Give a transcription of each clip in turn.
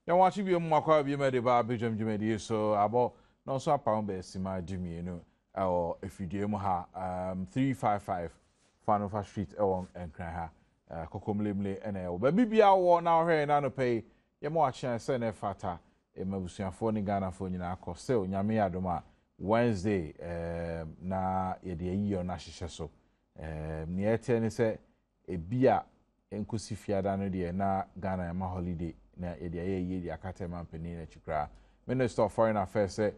Ya wachi bi mu akwa bi me de ba Badwam dwumadi so abo no so apam be sima dwumi no efidie mu ha 355 Fanofa Street ewon enkran ha kokomlemle ene wo ba bibia wo na hwe na no pay ye mo achen se na fata mabusuafo ni Ghana fo nyina akose onyame Adom a Wednesday na ye de yiyo na hyehyɛ so ne ete ne se ebia enkosi fiada no de na Ghana ma holiday na yedi aye di akata mampani na chikra Minister of Foreign Affairs say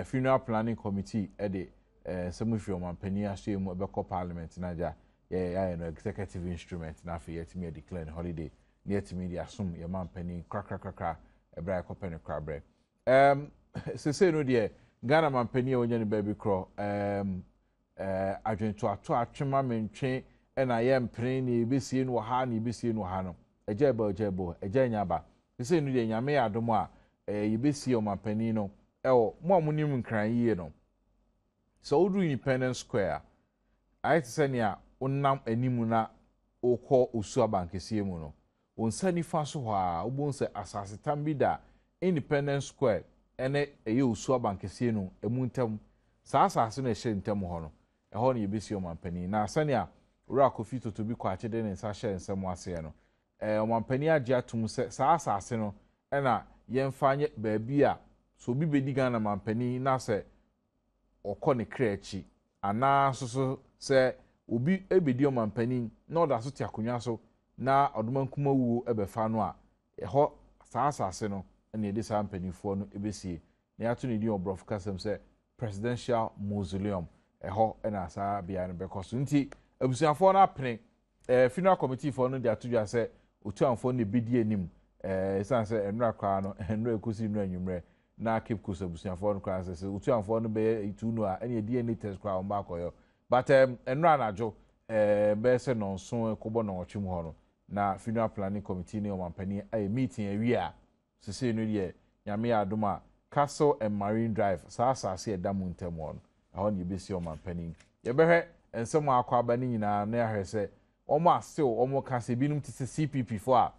funeral planning committee de semufi mampani aso mu ebeko parliament na ja ya no executive instrument na fe yetimi declare holiday na yetimi di asum ye mampani krakrakrakra ebra ekopene krabre sese no de Ghana mampani onya ne baby kro adwento ato atwema mentwe na ye mpre ni besie no ha ni besie no ha no ejebo ejanyaba sese no de nyame Adom a yebesi o mampani no mo amunim nkran yie no so odu Independence Square ayet senia onam animu na okọ osu abankesie mu no onsani fa so ho a obonse asase tambida Independence Square ene eye osu abankesie no emuntem sa asase no ehye ntem ho no eho no yebesi o mampani na senia ura Kofi Toto bi kwa chede ne nsa hye nsem ase no o mampani age atum se sa asase no ena yemfanye baabi a so bi bedi Ghana mampani na se okọ ne kreachi ana so se obi ebedi o mampani na oda so tiakonwa so na odomankuma wuo ebefa no a eho sa asase no ena edi sa mpanifo no ebesie na yato ne di obrof kasem se presidential mausoleum eho ena sa bia no bekoso nti abusuafo na apene funeral committee for no dia todwa se otuanfo ne bedi anim sanse enra kwa no enra ekusi no anwumre na keep course abusuafo no kwa se otuanfo no be itu no a ene DNA test kwa omba akoyo but enra najo be se no so kobo no otwem ho no na funeral planning committee ne omampani a meeting awi a sese no de nyame Adom a Castle and Marine Drive sa asase edamu ntem ho no aho ne besi omampani ye behwe ensem akwa aba ni nyina na ya hwese omo asew omo kase binum tise CPP fo a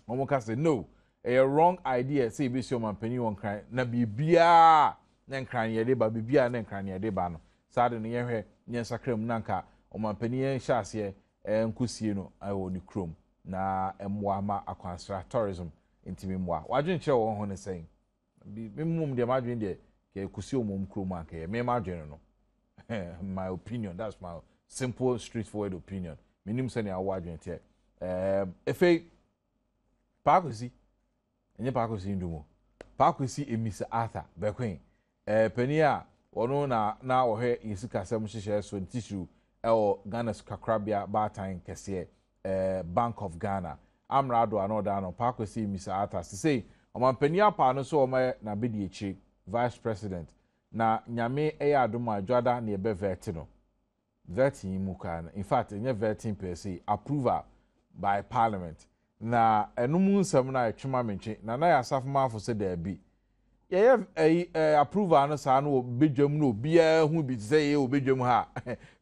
omo kase no a wrong idea say besi omampani won kran na bibia na nkran ye de ba bibia na nkran ye de ba no sade no ye hwe nye sakram nanka omampani ye hyase nkusie no ayo ni krom na emwa ma akwansra tourism intimi mwa wadwen kye wo ho ne sen mimum de madwen de ke kusie omom krom anka ye me madwen no my opinion, that's my simple straightforward opinion minim se ne awadwen tie efe pakosi enye pakosi ndumo pakosi emisa Arthur bekwen pani a ono na ohwe yesika sem hyehyɛ so tissue o Ghana kakrabia batan kese Bank of Ghana amrado anoda no pakosi emisa Arthur say omampani apa no so na bedi echi vice president na nyame Adom adwada na ebe vet no vetting mu kan in fact enye vetting per se approval by parliament na enum nsem na etwema menche na ya asafoma afo se da bi ye approval no sa no Badwam no bia hu bi se ye Badwam ha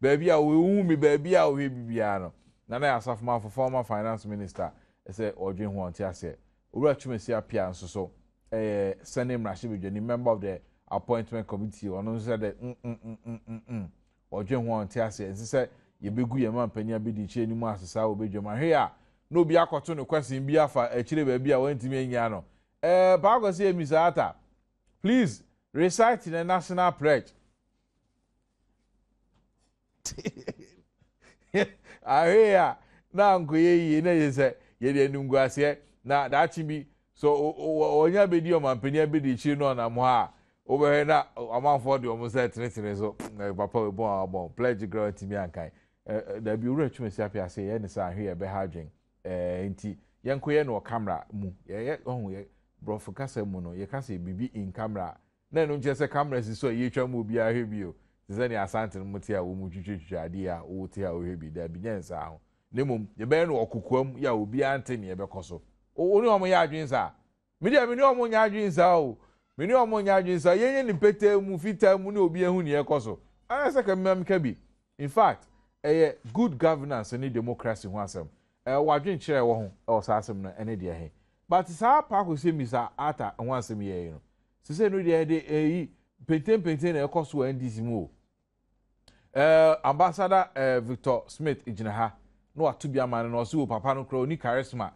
ba bia we hu mi ba bia we bibia no na ya asafoma afo former finance minister say odwen ho onte ase owura twemesi apia nso so Senem Rashid member of the appointment committee ono said odwen ho onte ase say ye begu ye mampani abedi chi animu asesa wo Badwam ahwe a no bi akoto no question bi afa akire ba bi a wantimi anya no ba say Mr. Please recite the national pledge. Ahia na nkoye na yese ye de nungu ase na dachi bi so onya bedi o mampani abedi chi no na mo ha obehe na amanfo de o mo se tire so papa we bon pledge grant mi ankan da bi ura twumesi apia se ye ne sa ahwe be ha dwen nti yenkoye no camera mu ye ohun ye brofo kasa mu no ye kasa bibi in camera na no nche se camera si so ye twa mu bi ahwe bi o se ne asante no muti a wo mu twitwitwa ade a wo te a wo hwe bi da bi nyensa ho nemum ye be no okokoam ya obi ante ne ye be koso oni omo ya adwensa me ni omo nya adwensa o me ni omo nya adwensa ye ni pete mu fita mu ne obi ehu ne ye koso ana se ka mmam ka bi in fact good governance and democracy ho asem wadwen kire wo ho o sa asem no ene de he but sa pa ko se misa ata ho asem ye no se se no de penten na ekoso NDC mu ambassador Victor Smith igina ha no atubia man no so papa no kro ni charisma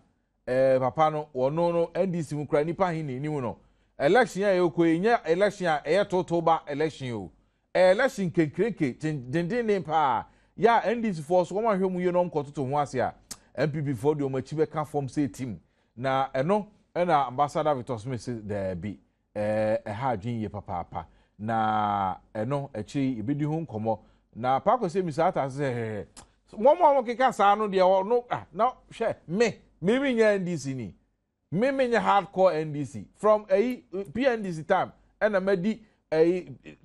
papa no wono no NDC mu kra nipa hin ni no election ya ekonya election a totoba election o election kenkrenke dindin ne pa ya NDC force wo ma hwemu ye no mkototo ho ase a MPP for the omachibe ka form say team na eno na ambassador Victor Smith say there be ha adwin ye papa na eno echi ibedi hu nkomo na pa ko say misata say mo keka sa no de no na hwe me nya NDC ni me nya hardcore NDC from PNDC time and amadi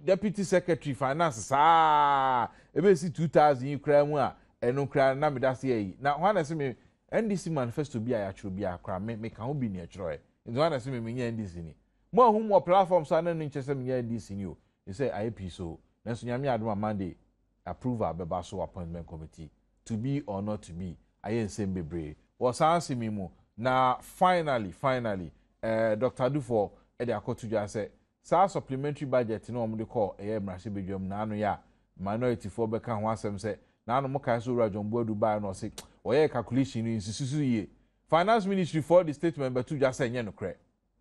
deputy secretary finance sa ebe si 2000 kra mu a eno kra na me da se na hwana se me NDC manifesto bi a ya chiro bi akra me ka ho bi ne chiro nzo hwana se me nya NDC ni mo ahum mo platform sa na nche se me nya NDC ni o they say IP so na so nyame adoma Monday approve abeba so appointment committee to be or not to be ayen sem bebre was answer me mu na finally Dr. Dufo e de akoto dwa say sa supplementary budget no mo de call mrase bedwam na anu ya minority for beka ho asem say na anu mo kai so rajon boadu ba no say oye calculation ni nsususu ye finance ministry for the state member to just say nye no kre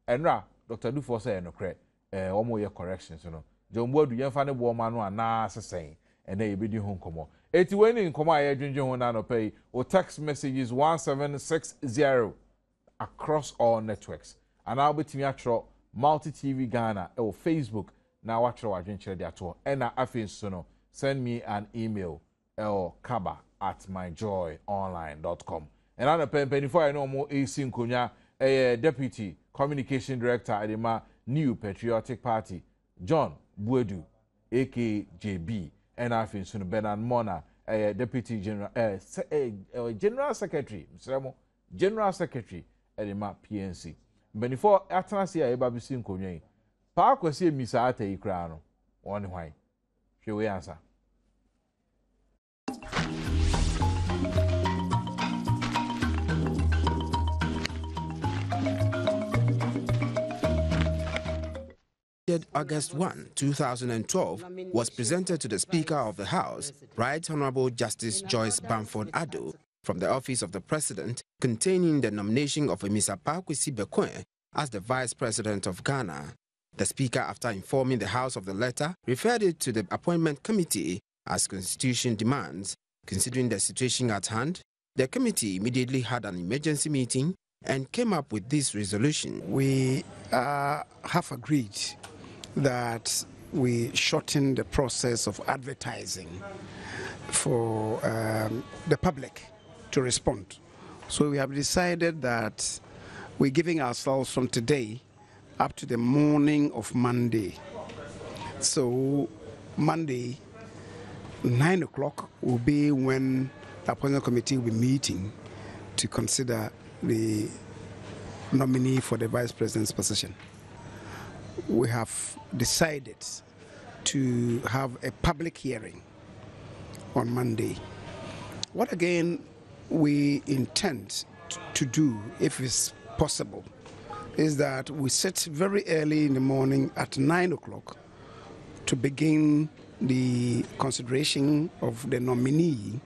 enra Dr. Dufo say no kre omo ye corrections no jon boadu ye fa ne bo ma no ana sesen ene ye bedi ho nkomo eti weni nkomo aye dwendwen ho na no pay o text messages 1760 across all networks and I'll be atro multi TV Ghana or Facebook na watro adwenkyere de ato ena afin so no send me an email kaba@myjoyonline.com and ana penifo I know mo AC Nkonya deputy communication director adema New Patriotic Party John Buedu AKJB and afin so no Bernard Mona deputy general general secretary Msremo general secretary adema PNC benifo atanase a eba bisi nkonwen pa akwase emisa ata ikra no won hwan hwe answer. August 1, 2012 was presented to the Speaker of the House, Right Honorable Justice Joyce Bamford Addo, from the Office of the President, containing the nomination of Mr. Pakwesi Bekoe as the Vice President of Ghana. The Speaker, after informing the House of the letter, referred it to the Appointment Committee as Constitution demands. Considering the situation at hand, the committee immediately had an emergency meeting and came up with this resolution. We have agreed that we shorten the process of advertising for the public to respond. So we have decided that we're giving ourselves from today up to the morning of Monday. So Monday, 9 o'clock will be when the appointment committee will be meeting to consider the nominee for the vice president's position. We have decided to have a public hearing on Monday. What again we intend to do, if it's possible, is that we sit very early in the morning at 9 o'clock to begin the consideration of the nominee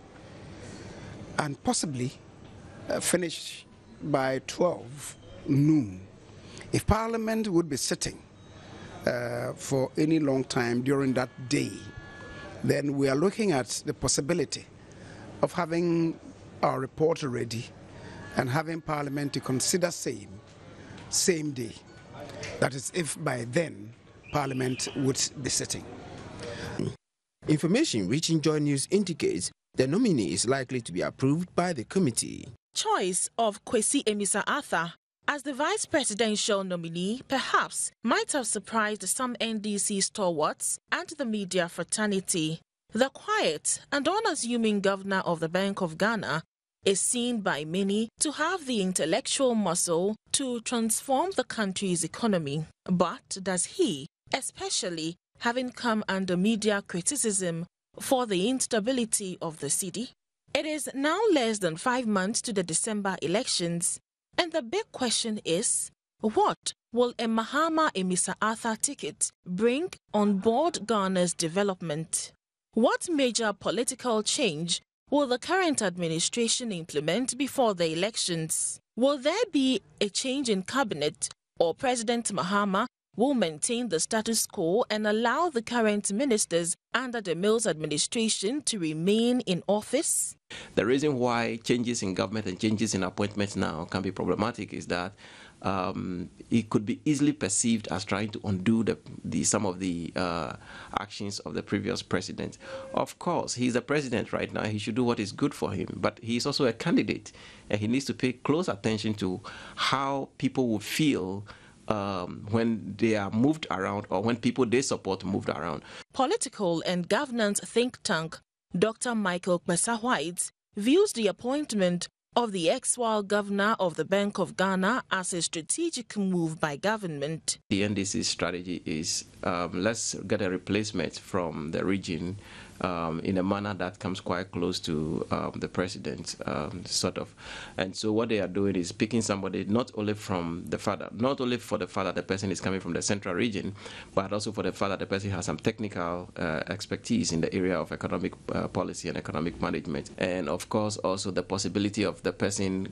and possibly finish by 12 noon. If Parliament would be sitting for any long time during that day, then we are looking at the possibility of having our report ready and having Parliament to consider same day. That is, if by then Parliament would be sitting. Information reaching Joy News indicates the nominee is likely to be approved by the committee. Choice of Kwesi Emisa Arthur as the vice presidential nominee perhaps might have surprised some NDC stalwarts and the media fraternity. The quiet and unassuming governor of the Bank of Ghana is seen by many to have the intellectual muscle to transform the country's economy. But does he, especially having come under media criticism for the instability of the city? It is now less than 5 months to the December elections, And the big question is, what will a Mahama Emisa Arthur ticket bring on board Ghana's development? What major political change will the current administration implement before the elections? Will there be a change in cabinet, or President Mahama will maintain the status quo and allow the current ministers under the Mills administration to remain in office? The reason why changes in government and changes in appointments now can be problematic is that it could be easily perceived as trying to undo some of the actions of the previous president. Of course, he's the president right now. He should do what is good for him, but he's also a candidate, and he needs to pay close attention to how people will feel when they are moved around, or when people they support moved around. Political and governance think tank Dr. Michael Kwesa-White views the appointment of the ex-while governor of the Bank of Ghana as a strategic move by government. The NDC's strategy is let's get a replacement from the region in a manner that comes quite close to the president, sort of. And so what they are doing is picking somebody not only from the father, not only for the fact that the person is coming from the central region, but also for the fact that the person has some technical expertise in the area of economic policy and economic management. And of course, also the possibility of the person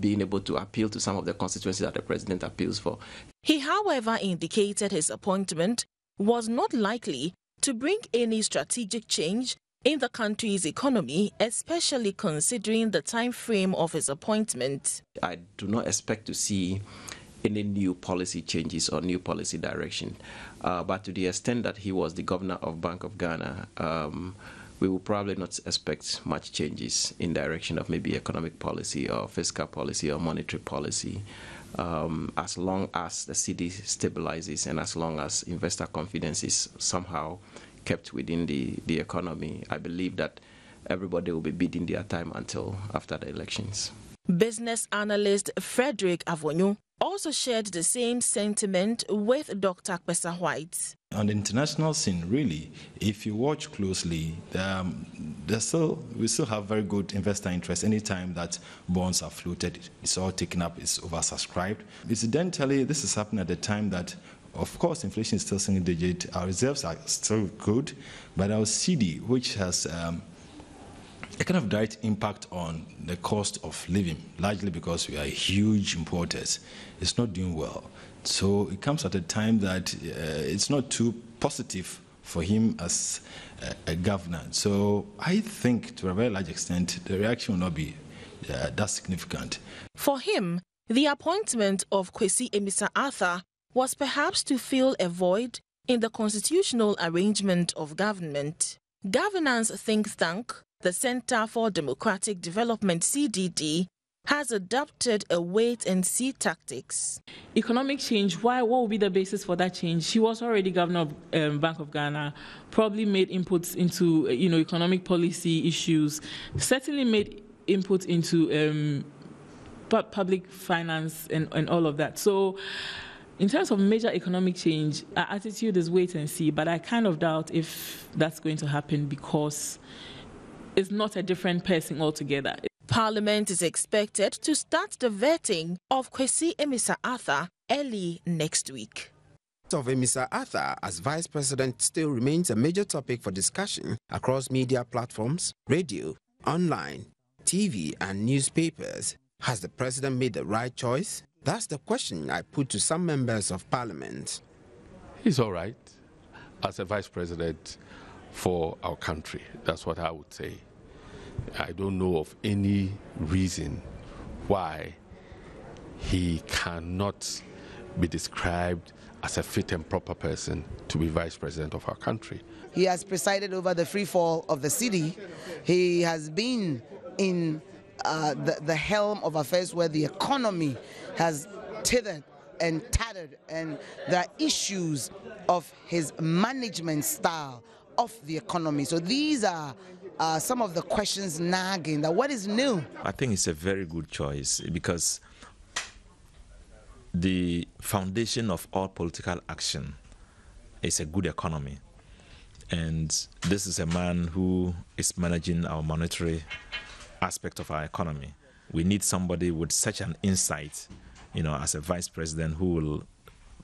being able to appeal to some of the constituencies that the president appeals for. He, however, indicated his appointment was not likely to bring any strategic change in the country's economy, especially considering the time frame of his appointment. I do not expect to see any new policy changes or new policy direction, but to the extent that he was the governor of Bank of Ghana, we will probably not expect much changes in direction of maybe economic policy or fiscal policy or monetary policy. As long as the city stabilizes and as long as investor confidence is somehow kept within the economy, I believe that everybody will be bidding their time until after the elections. Business analyst Frederick Avonyo also shared the same sentiment with Dr. Kwesa-White. On the international scene, really, if you watch closely, we still have very good investor interest. Anytime that bonds are floated, it's all taken up, it's oversubscribed. Incidentally, this is happening at a time that, of course, inflation is still single digit, our reserves are still good, but our CD, which has a kind of direct impact on the cost of living, largely because we are huge importers, it's not doing well. So it comes at a time that it's not too positive for him as a governor. So I think, to a very large extent, the reaction will not be that significant. For him, the appointment of Kwesi Emisa Arthur was perhaps to fill a void in the constitutional arrangement of government. Governance think tank, the Center for Democratic Development, CDD, has adopted a wait-and-see tactics. Economic change, what will be the basis for that change? She was already governor of Bank of Ghana, probably made inputs into economic policy issues, certainly made inputs into public finance and all of that. So in terms of major economic change, our attitude is wait and see, but I kind of doubt if that's going to happen because it's not a different person altogether. Parliament is expected to start the vetting of Kwesi Emisa Arthur early next week. Of Emisa Arthur as vice president still remains a major topic for discussion across media platforms, radio, online, TV and newspapers. Has the president made the right choice? That's the question I put to some members of parliament. He's all right as a vice president for our country. That's what I would say. I don't know of any reason why he cannot be described as a fit and proper person to be vice president of our country. He has presided over the free fall of the city. He has been in the helm of affairs where the economy has tethered and tattered, and there are issues of his management style of the economy. So these are some of the questions nagging. That what is new? I think it's a very good choice because the foundation of all political action is a good economy. And this is a man who is managing our monetary aspect of our economy. we need somebody with such an insight, as a vice president who will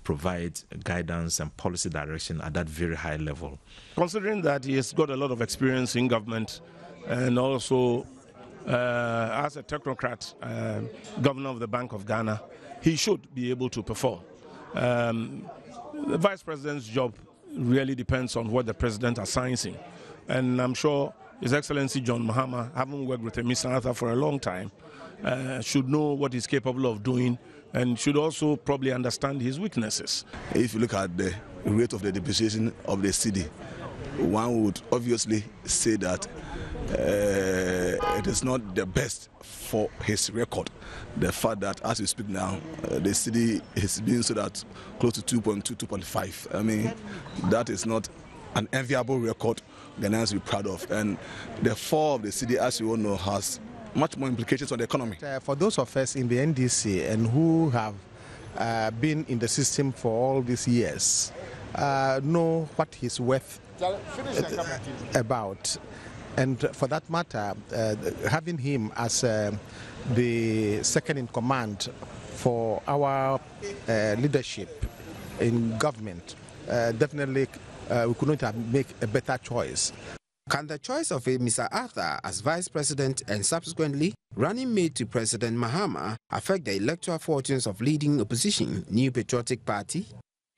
provide guidance and policy direction at that very high level. Considering that he has got a lot of experience in government and also as a technocrat, governor of the Bank of Ghana, he should be able to perform. The vice president's job really depends on what the president assigns him. And I'm sure His Excellency John Mahama, having worked with Mr. Arthur for a long time, should know what he's capable of doing and should also probably understand his weaknesses. If you look at the rate of the depreciation of the cedi, one would obviously say that it is not the best for his record. The fact that as we speak now, the cedi is being sold at close to 2.2, 2.5. I mean, that is not an enviable record Ghanaians will be proud of. And the fall of the cedi, as you all know, has much more implications on the economy. For those of us in the NDC and who have been in the system for all these years, know what he's worth about. And for that matter, having him as the second in command for our leadership in government, definitely we could not have made a better choice. Can the choice of Mr. Arthur as vice president and subsequently running mate to President Mahama affect the electoral fortunes of leading opposition New Patriotic Party?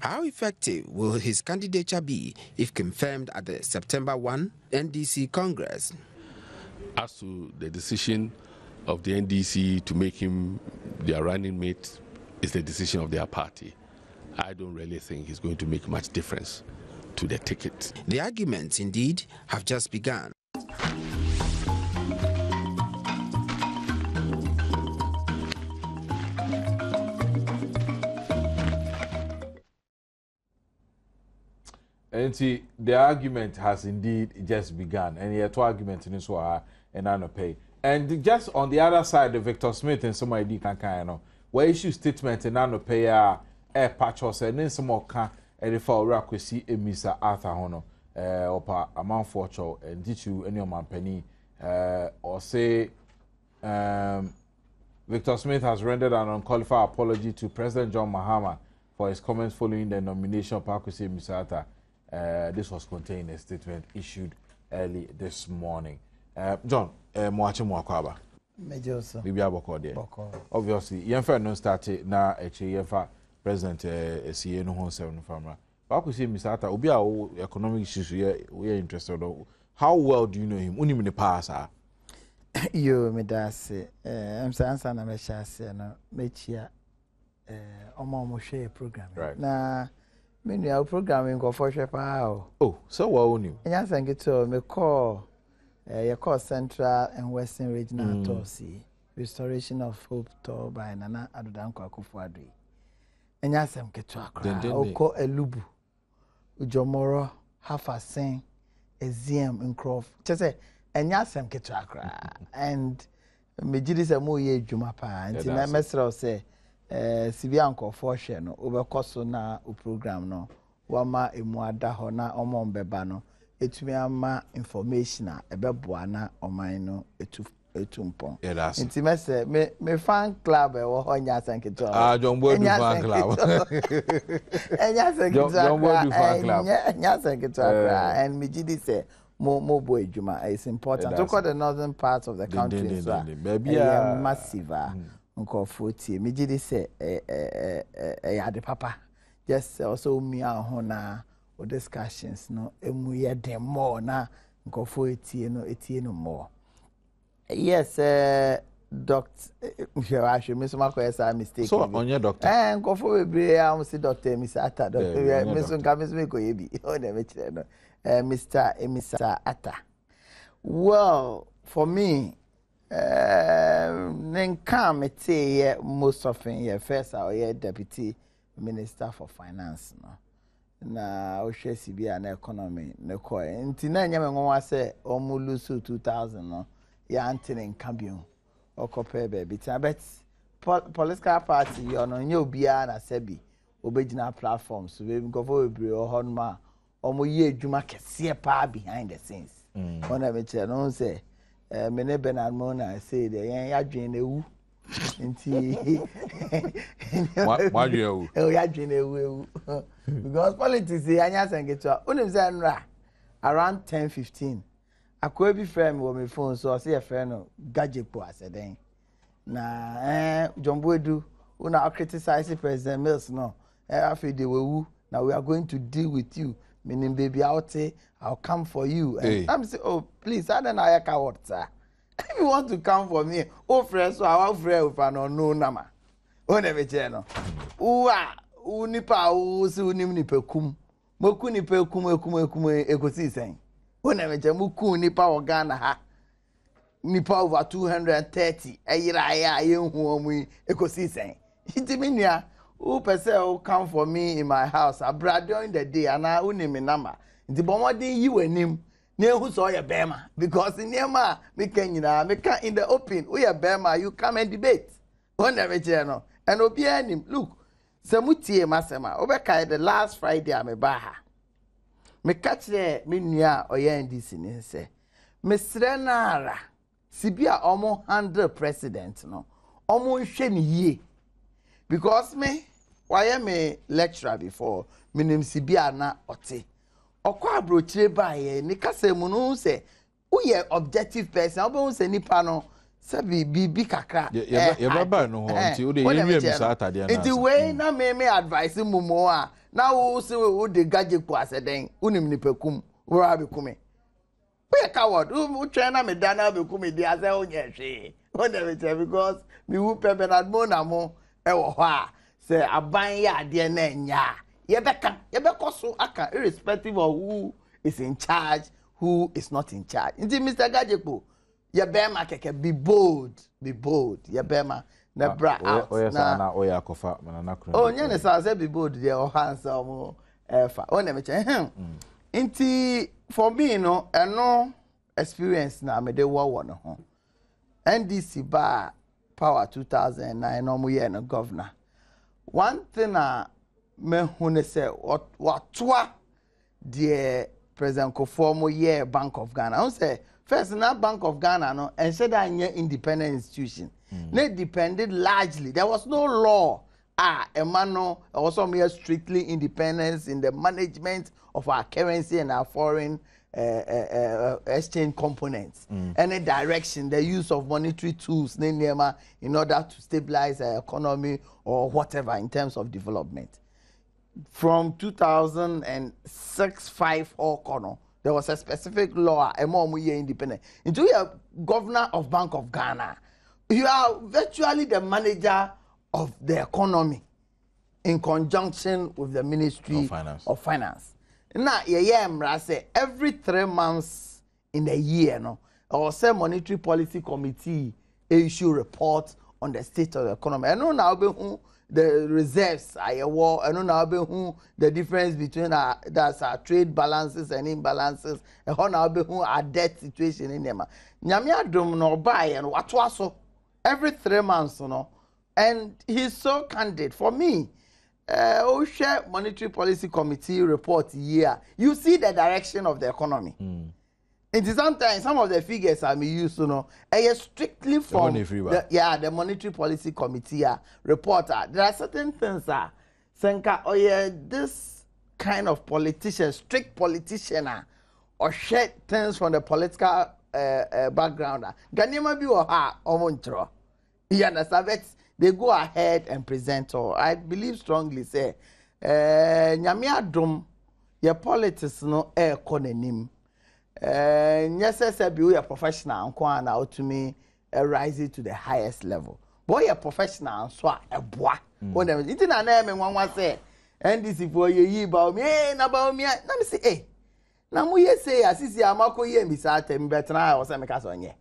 How effective will his candidature be if confirmed at the September 1 NDC Congress? As to the decision of the NDC to make him their running mate is the decision of their party. I don't really think it's going to make much difference to the ticket. The arguments, indeed, have just begun. And see, the argument has indeed just begun, and yet two arguments in this one and I no pay. And just on the other side, the Victor Smith and some ID can where issue statement and I no pay air patch or say then some more can and for Rakwesi Mr. Arthur Hono or amount for cho and teach you any of my penny or say Victor Smith has rendered an unqualified apology to President John Mahama for his comments following the nomination of Rakwesi Mr. Arthur. This was contained in a statement issued early this morning. John, Mwachi Mwakwaba. Bibi aboko there. Obviously, Yenfa no started na Yenfa President SCA no hon seven family. But I say Mr. Arthur, obi a economic issues we are interested in. How well do you know him? Uni in the past, Yo, me dase. I'm saying na me shase no me chia omo share program. Right. Na me new programming go for share Oh, so what on you? Enya sangi to me call your call Central and Western Regional Tosi Restoration of Hope to by Nana Adodanko Akufo-Addo. Enya sam keto akra. Oko elubu. Ujomoro Hafasen Eziem Nkrof. Chese enya sam keto akra. And me jidi se mo ye djuma pa. Nti na mesra say Sibia Nkofo hye no obekoso na o program no wama emu ada ho na omo mbeba no etumi ama information a ebeboa na oman no etumpon nti mese me fan club e wo ho nya sanketo John Boy fan club enya sanketo John Boy fan club nya sanketo and me gidi say mo boy juma is important to call the northern parts of the country so baby massive Nkofo tie me gidi say ya de papa just also me ahona o discussions no emu ye dem more na Nkofo etie no more. Yes, doctor I should miss my question mistake. So on your doctor. Nkofo bebre am see doctor Mr. Atta doctor miss nka miss me ko yebi o na me kire no. Mr. Atta. Well, for me Nenka mete most often ye first or ye deputy minister for finance no na ohwe CBA na economy ne ko nti na nyame nwa se omulusu 2000 no ya antene nka biu okope be bitia bet political party you no nye obia na sebi obegina platforms we go for ebre ohonma omo ye adwuma kese pa behind the scenes ona me che no say Mene Bernard Mona said, "Yeah, dream ewu." Why you? Oh, yeah, dream ewu. Because politics, anya sengetwa. Unim say nra around 10:15. Akwa bi friend wo me phone so say a friend no Gajepo aseden. Na Jombo Edu una criticize President Mills no. After they were now we are going to deal with you. Meaning baby I'll come for you. And I'm say, oh please, I don't know how coward, sir. If you want to come for me, oh friend, so I will friend if I don't know nama. Oh never channel. Unipa si unipa kum. Moku nipa kum ekosi sen. Oh never channel muku nipa Ghana ha. Nipa over 230. Ayira yen huomu ekosi sen. Itiminia. Who per se will come for me in my house? I brought during the day and I own him in number. The bomb you and him. Near who saw your Bema because in Yama, we can in the open. We are Bema, you come and debate. One every channel and obey him. Look, Samuti Masema, Obeka the last Friday I'm a baha. Me catch there, me near or yen this in say. Miss Renara, Sibia almost 100 president, no, almost shame ye. Because me, why am a lecturer before? Me name Sibia na ote. Okwa brochire baye ni kase munu se uye objective person obo se nipa no se bi kakra ye baba no ho nti o de yenwie mi sa atade na nti we na me advice mumo a na wo se we de Gajepo aseden unim nipakum wo abekume we coward wo try na me dana abekume di ase onye hwe o de because me wu pe Bernard Mona mo e wo ho a se aban ya ade na nya Yebeka aka irrespective of who is in charge, who is not in charge. Indeed, Mr. Gajepo, Yebema keke be bold. Yebema na bra out. Na oya kofa manana kru. Oh, nyane sa say be bold there or handsome efa. Oh na me che. Inti for me no, no experience na me de wo no ho. NDC ba power 2009 no mo ye no governor. One thing me hune se watwa the President Kofomo ye Bank of Ghana. I say first na Bank of Ghana no and said that independent institution. They depended largely. There was no law. Emano also mere strictly independence in the management of our currency and our foreign exchange components. Any direction, the use of monetary tools in order to stabilize the economy or whatever in terms of development. From 2006-5 or Kono, there was a specific law, a more independent. Into your governor of Bank of Ghana, you are virtually the manager of the economy in conjunction with the Ministry of Finance. Now, say every 3 months in a year, no, or say Monetary Policy Committee issue report on the state of the economy. I know now the reserves I know now the difference between our trade balances and imbalances and how now our debt situation in them. Nyame Adom no buy and what was so every 3 months, you know, and he's so candid for me. Share Monetary Policy Committee report year. You see the direction of the economy. It is sometimes some of the figures I may use, you know, strictly from the Monetary Policy Committee report. There are certain things Senka, this kind of politician, strict politician, or share things from the political background. Ganima be or ha or montro. You understand? They go ahead and present all. I believe strongly say, Nyame Adom, your politics no konenim. Yes, be a professional and out to me rise it to the highest level. Boy, a professional so a boy. When it's in a name and one say, and this is for you about me, about me. Let me say, eh. Now we say, as is your Marco ye, Miss Atem, better or some on ye.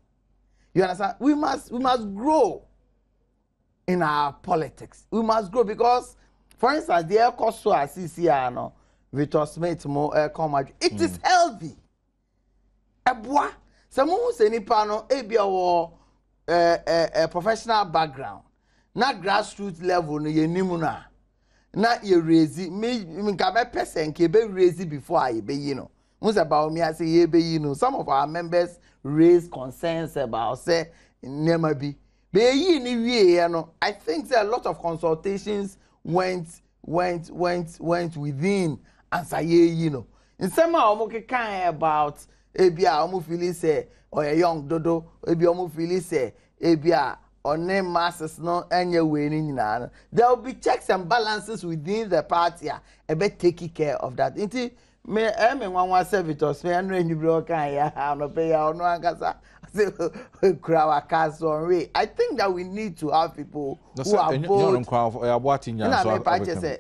You understand? We must grow in our politics. We must grow because, for instance, the air cost so as is here, no, with us mate more comedy. It is healthy.Eboa someone who say nipa no ebia wo professional background na grassroots level no ye nimu na ye raise me nka be person ke be raise before I be you know Who's about me? I say, yeah, you know, some of our members raised concerns about say never be. I think that a lot of consultations went within and say, you know. In some of kind about ebia omo feel say or a young dodo, ebia omo feel say ebia or name masses no any way ni nyina. There will be checks and balances within the party about taking care of that. Inti me one servitors me anu enyu bro kan ya no pay ya no ankasa crowd cast on way. I think that we need to have people who are both.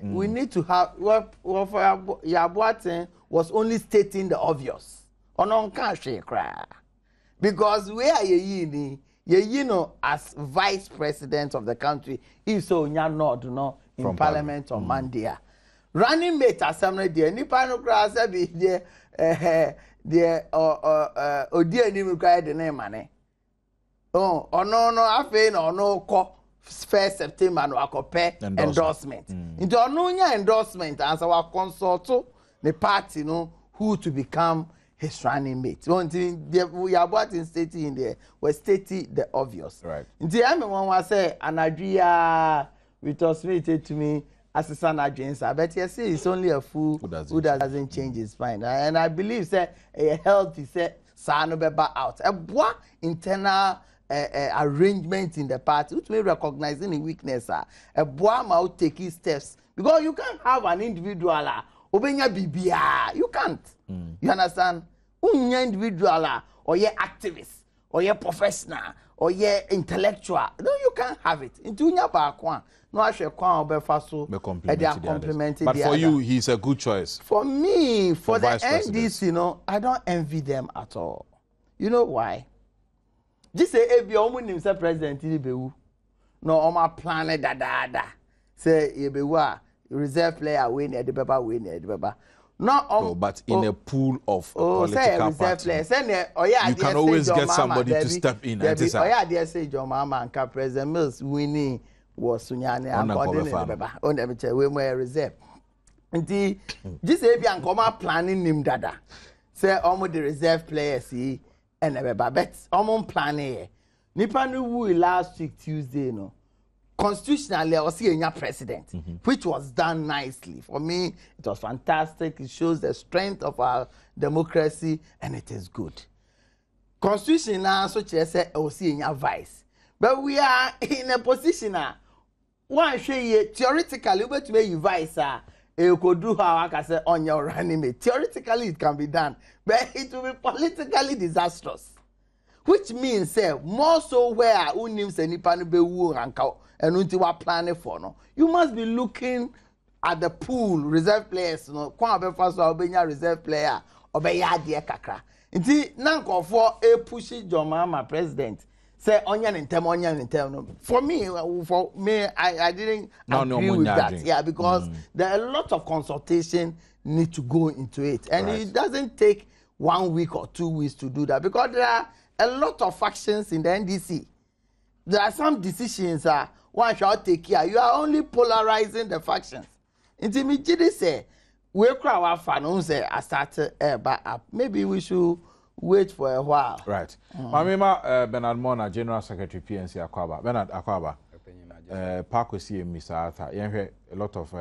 We need to have what for Yabuatin was only stating the obvious. Onon kan she cry. Because where are you know, as vice president of the country, if so nya nod no in parliament on Monday. Running mate assembly there, nipa no cry say be there odi anim require the name money. Oh, no afa no no call 1st September no akope endorsement. Into no nya endorsement as our consult the party no who to become his running mate. One thing we are about in stating in there was stating the obvious. Right. Into I mean one was say Anadria retosmated to me as a son against, but yes, it's only a fool who doesn't change his mind. And I believe say a healthy say Sano Beba out. A what internal arrangement in the party, which may recognizing the weakness, a boy out taking steps. Because you can't have an individual obenya bibia. You can't. You understand? Unya individual or ye activist or ye professional or ye intellectual. No, you can't have it. Into nya ba no I shall come so complemented. But for you, he's a good choice. For me, for the NDC, you know, I don't envy them at all. You know why? Just say if you almost say president Ibewu, no on my planet da. Say Ibewu reserve player win the baba win the baba. No, but in a pool of political party, you can always get somebody to step in. Say John Mama and President Mills winning was Sunyane according to Baba. On them say we more reserve. Nti just say bi ankoma planning nim dada. Say almost the reserve players see and Baba bet almost planning. Nipa no wu last week Tuesday no. Constitutionally, I was seeing a president, which was done nicely. For me, it was fantastic. It shows the strength of our democracy, and it is good. Constitution now, so say, I was seeing a vice. But we are in a position now. One theoretically, but to you vice, you could do how I can say on your running mate. Theoretically, it can be done, but it will be politically disastrous. Which means, say, more so where unims and Nipanube and until we are planning for no. You must be looking at the pool, reserve players, no. Kwa be first obenya reserve player, obeya de kakra. Nti nanko for a pushy John Mahama president. Say onion no. For me, I didn't agree with that. Yeah, because there are a lot of consultation need to go into it. And it doesn't take 1 week or 2 weeks to do that. Because there are a lot of factions in the NDC. There are some decisions one shall take care. You are only polarizing the factions. Until me say, we cry our fan say I started up. Maybe we should wait for a while. Right. Mamima Bernard Mona, General Secretary PNC Akwaba. Bernard Akwaba. Pakwesi Mr. Arthur. A lot of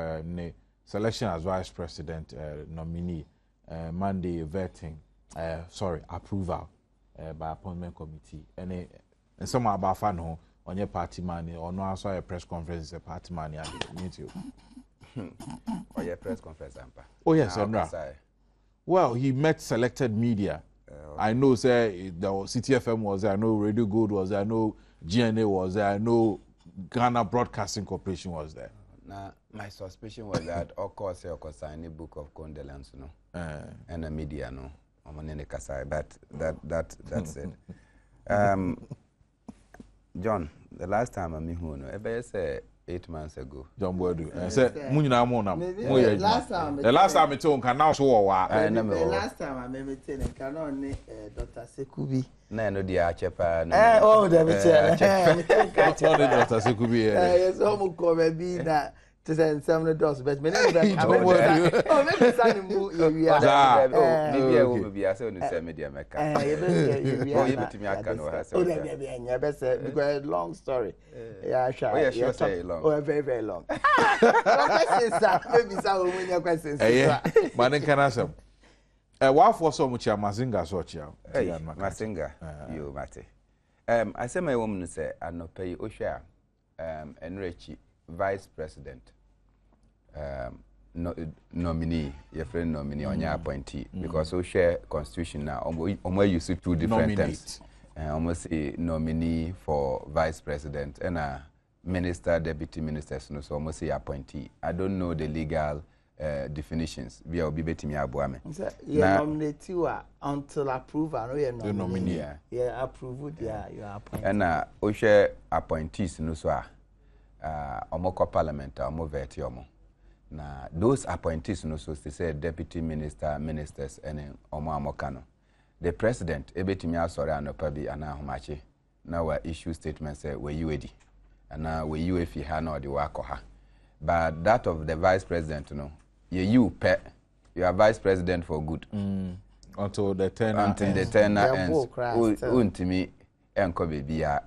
selection as vice president nominee. Monday vetting. Approval by appointment committee. And some about fan home. On your party money or no, I saw a press conference, a party money. Meet you. Or your press conference, oh, yes, well, he met selected media. I know, say, the CTFM was there, I know Radio Good was there, I know GNA was there, I know Ghana Broadcasting Corporation was there. Now, my suspicion was that, of course, you could sign a book of condolence, and a media, no, but that's it. John, the last time I met you, I say 8 months ago. John Bodu. I said, the last time I told him, now so what? The last time I met him, cannot Dr. Sekubi. No, dear Chepa. Oh, the Dr. Sekubi. Yes, almost come be that to send some doors, but maybe maybe Sunny Moo, you are. Maybe I will be as soon as I media Mecca. Because long story. Yeah, sure say long. Oh, very, very long. Maybe some when your questions. But can answer. Why for so much Mazinga so chia? Mazinga, you mate. I say my woman say, I no pay Osha, Enrichi, Vice President, nominee, your friend nominee on your appointee, because Osha Constitution now, almost you see two different terms. Almost a nominee for Vice President and a Minister, Deputy Minister, so almost a appointee. I don't know the legal definitions. We are be betting me Badwam. Yeah, nominate you until approval. No, nominee. Yeah, approve. Yeah, you are appointed. And Osha appointees no so omoko parliament omo veti omo. Na those appointees no so they say deputy minister, ministers and omo amokano. The president ebetimi asore anopa bi ana ahomache. Na wa issue statement say we you ready. And now we you if you ha na the work ha. But that of the vice president no you are vice president for good until the tenure ends. Untimi enko bebia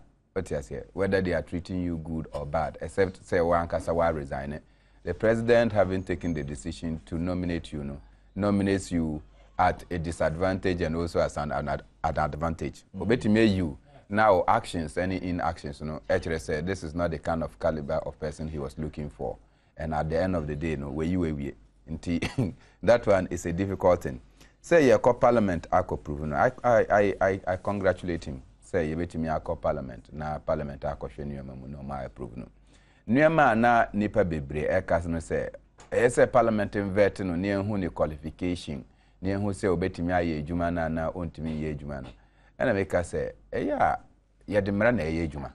whether they are treating you good or bad, except say one kasawa resign. The president having taken the decision to nominate you, nominates you at a disadvantage and also as an advantage. But you now actions, any inactions, actually say this is not the kind of caliber of person he was looking for. And at the end of the day, where you that one is a difficult thing. Say you call parliament, I congratulate him. Say you bet me I call parliament. Na parliament I call no my approve no. Nuema na nipa bebre no say say parliament invite no near who ni qualification near who say obetimi aye adwuma na ontimi ye adwuma no. And I make us say yeah de mra na ye adwuma.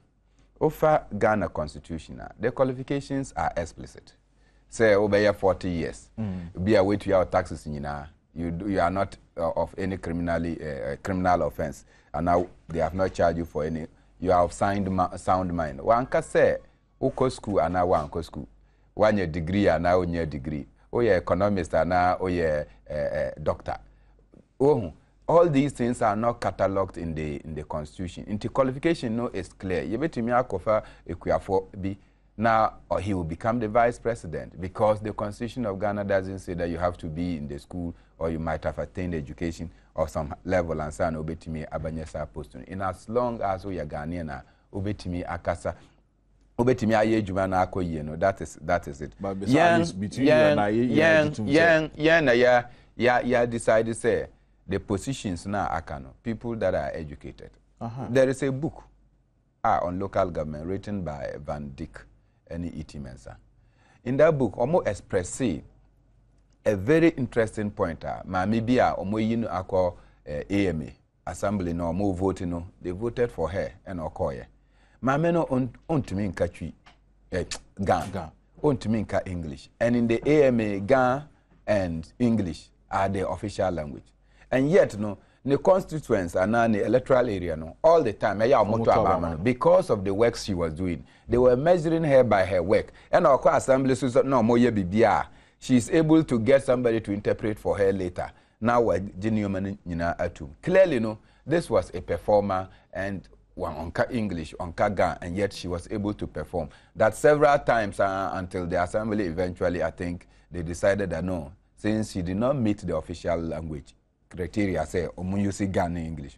Ofa Ghana constitution the qualifications are explicit. Say over 40 years. Be away to your taxes in you are not of any criminal offense, and now they have not charged you for any. You have sound mind. One can say, "Uko school and now one school. 1 year degree and now 1 year degree. Oh yeah, economist and now oh yeah, doctor. Oh, all these things are not catalogued in the constitution. Into qualification, no, is clear. You bet me akofa ekuafo bi. Now, or he will become the vice president because the Constitution of Ghana doesn't say that you have to be in the school or you might have attained education of some level and say, obetimi abanyesa post. In as long as we are Ghanaian, obetimi akasa, obetimi aye juma na akoye no. That is it. But besides between you and I, decided say the positions now akano people that are educated. There is a book on local government written by Van Dyck. Any E.T. Mensah. In that book, almost express a very interesting pointer. Maybe omo yinu ako AMA assembly no omo voting no they voted for her and okoye. Mameno ontumi nka twi Gan ontumi nka English, and in the AMA Gan and English are the official language, and yet the constituents and the electoral area all the time because of the work she was doing. They were measuring her by her work. And our assembly she is able to get somebody to interpret for her later. Now we're clearly this was a performer and on English, on Gan, and yet she was able to perform. That several times until the assembly eventually, I think, they decided that no, since she did not meet the official language criteria, say Omunyusi Ghana English,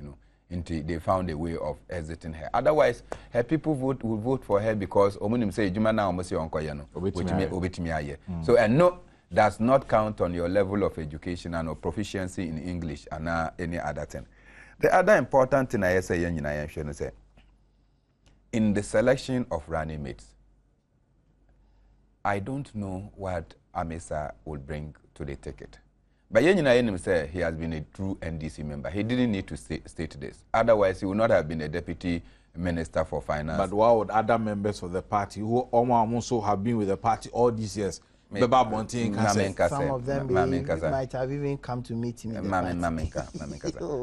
until they found a way of exiting her. Otherwise, her people would vote for her because Omunim say Juma na Omosi Onkoyano, obetimi aye. So and no, does not count on your level of education and or proficiency in English and any other thing. The other important thing I say is in the selection of running mates, I don't know what Amesa will bring to the ticket. But Yenyina say he has been a true NDC member. He didn't need to state this. Otherwise, he would not have been a deputy minister for finance. But why would other members of the party who also have been with the party all these years? Some of them might have even come to meet him.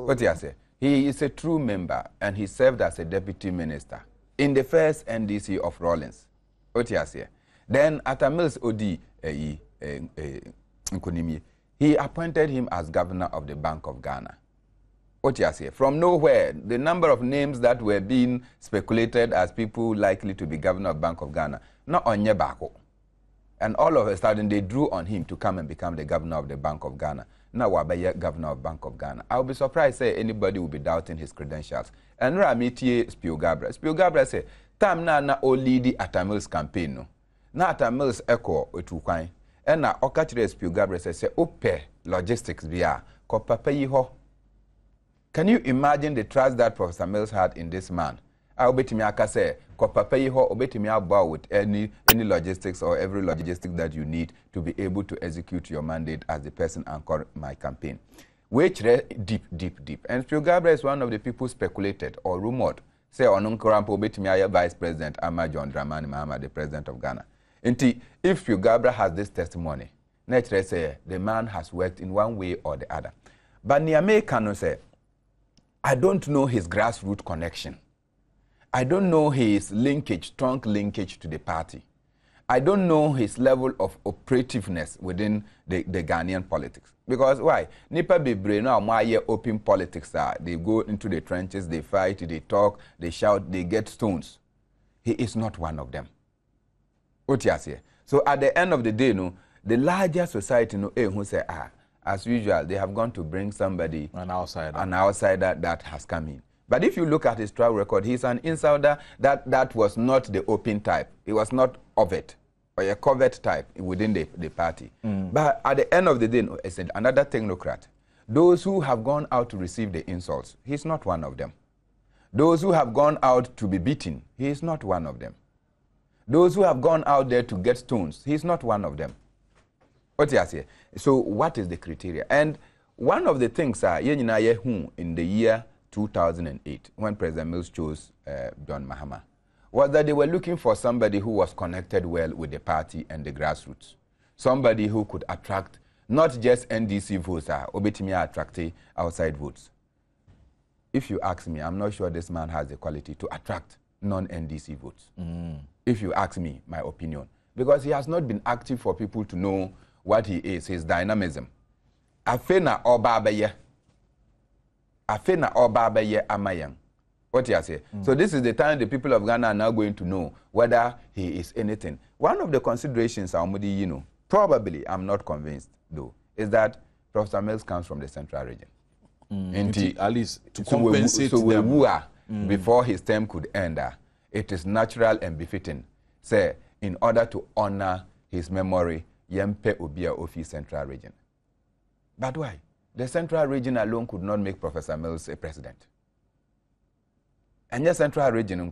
What he say? He is a true member and he served as a deputy minister in the first NDC of Rawlings. What he say? Then Atta Mills Odi Nkunimi, he appointed him as governor of the Bank of Ghana. What you say? From nowhere, the number of names that were being speculated as people likely to be governor of Bank of Ghana, not on Bako. And all of a sudden, they drew on him to come and become the governor of the Bank of Ghana. Now, Wabaye, governor of Bank of Ghana. I'll be surprised, say, anybody will be doubting his credentials. And Ramitie Spiogabra. Spiogabra say, Tam na o lead Atta Mills campaign. No. Na Atta Mills echo etukwai. And na okachire Spiogabra say, ope logistics via, ko papayi ho. Can you imagine the trust that Professor Mills had in this man? I obey me say, ko papayi ho obey me about with any logistics or every logistic that you need to be able to execute your mandate as the person anchor my campaign. Which deep. And Spiogabra is one of the people speculated or rumored. Say Onunkorampo obey me Vice President Ama John Dramani Mahama, the President of Ghana. Inti, if Spiogabra has this testimony, naturally say the man has worked in one way or the other. But Niamey Kano say, I don't know his grassroots connection. I don't know his linkage, strong linkage to the party. I don't know his level of operativeness within the Ghanaian politics. Because why? Nipa bebre no amwaye open politics. They go into the trenches, they fight, they talk, they shout, they get stones. He is not one of them. So at the end of the day, no, the larger society, no, who say, as usual, they have gone to bring somebody, an outsider that has come in. But if you look at his track record, he's an insider that was not the open type. He was not overt or a covert type within the party. But at the end of the day, no, it's another technocrat. Those who have gone out to receive the insults, he's not one of them. Those who have gone out to be beaten, he is not one of them. Those who have gone out there to get stones, he's not one of them. So what is the criteria? And one of the things in the year 2008, when President Mills chose John Mahama, was that they were looking for somebody who was connected well with the party and the grassroots. Somebody who could attract not just NDC votes, obetimi attract outside votes. If you ask me, I'm not sure this man has the quality to attract non-NDC votes. If you ask me, my opinion. Because he has not been active for people to know what he is, his dynamism. Afena obabeye. Afena obabeye amayang. What you say? So this is the time the people of Ghana are now going to know whether he is anything. One of the considerations, probably, I'm not convinced though, is that Professor Mills comes from the central region. At least to compensate them. Before his term could end, it is natural and befitting, say, in order to honor his memory, Yempe Obia Ofi Central Region. But why? The Central Region alone could not make Professor Mills a president. And the Central Region and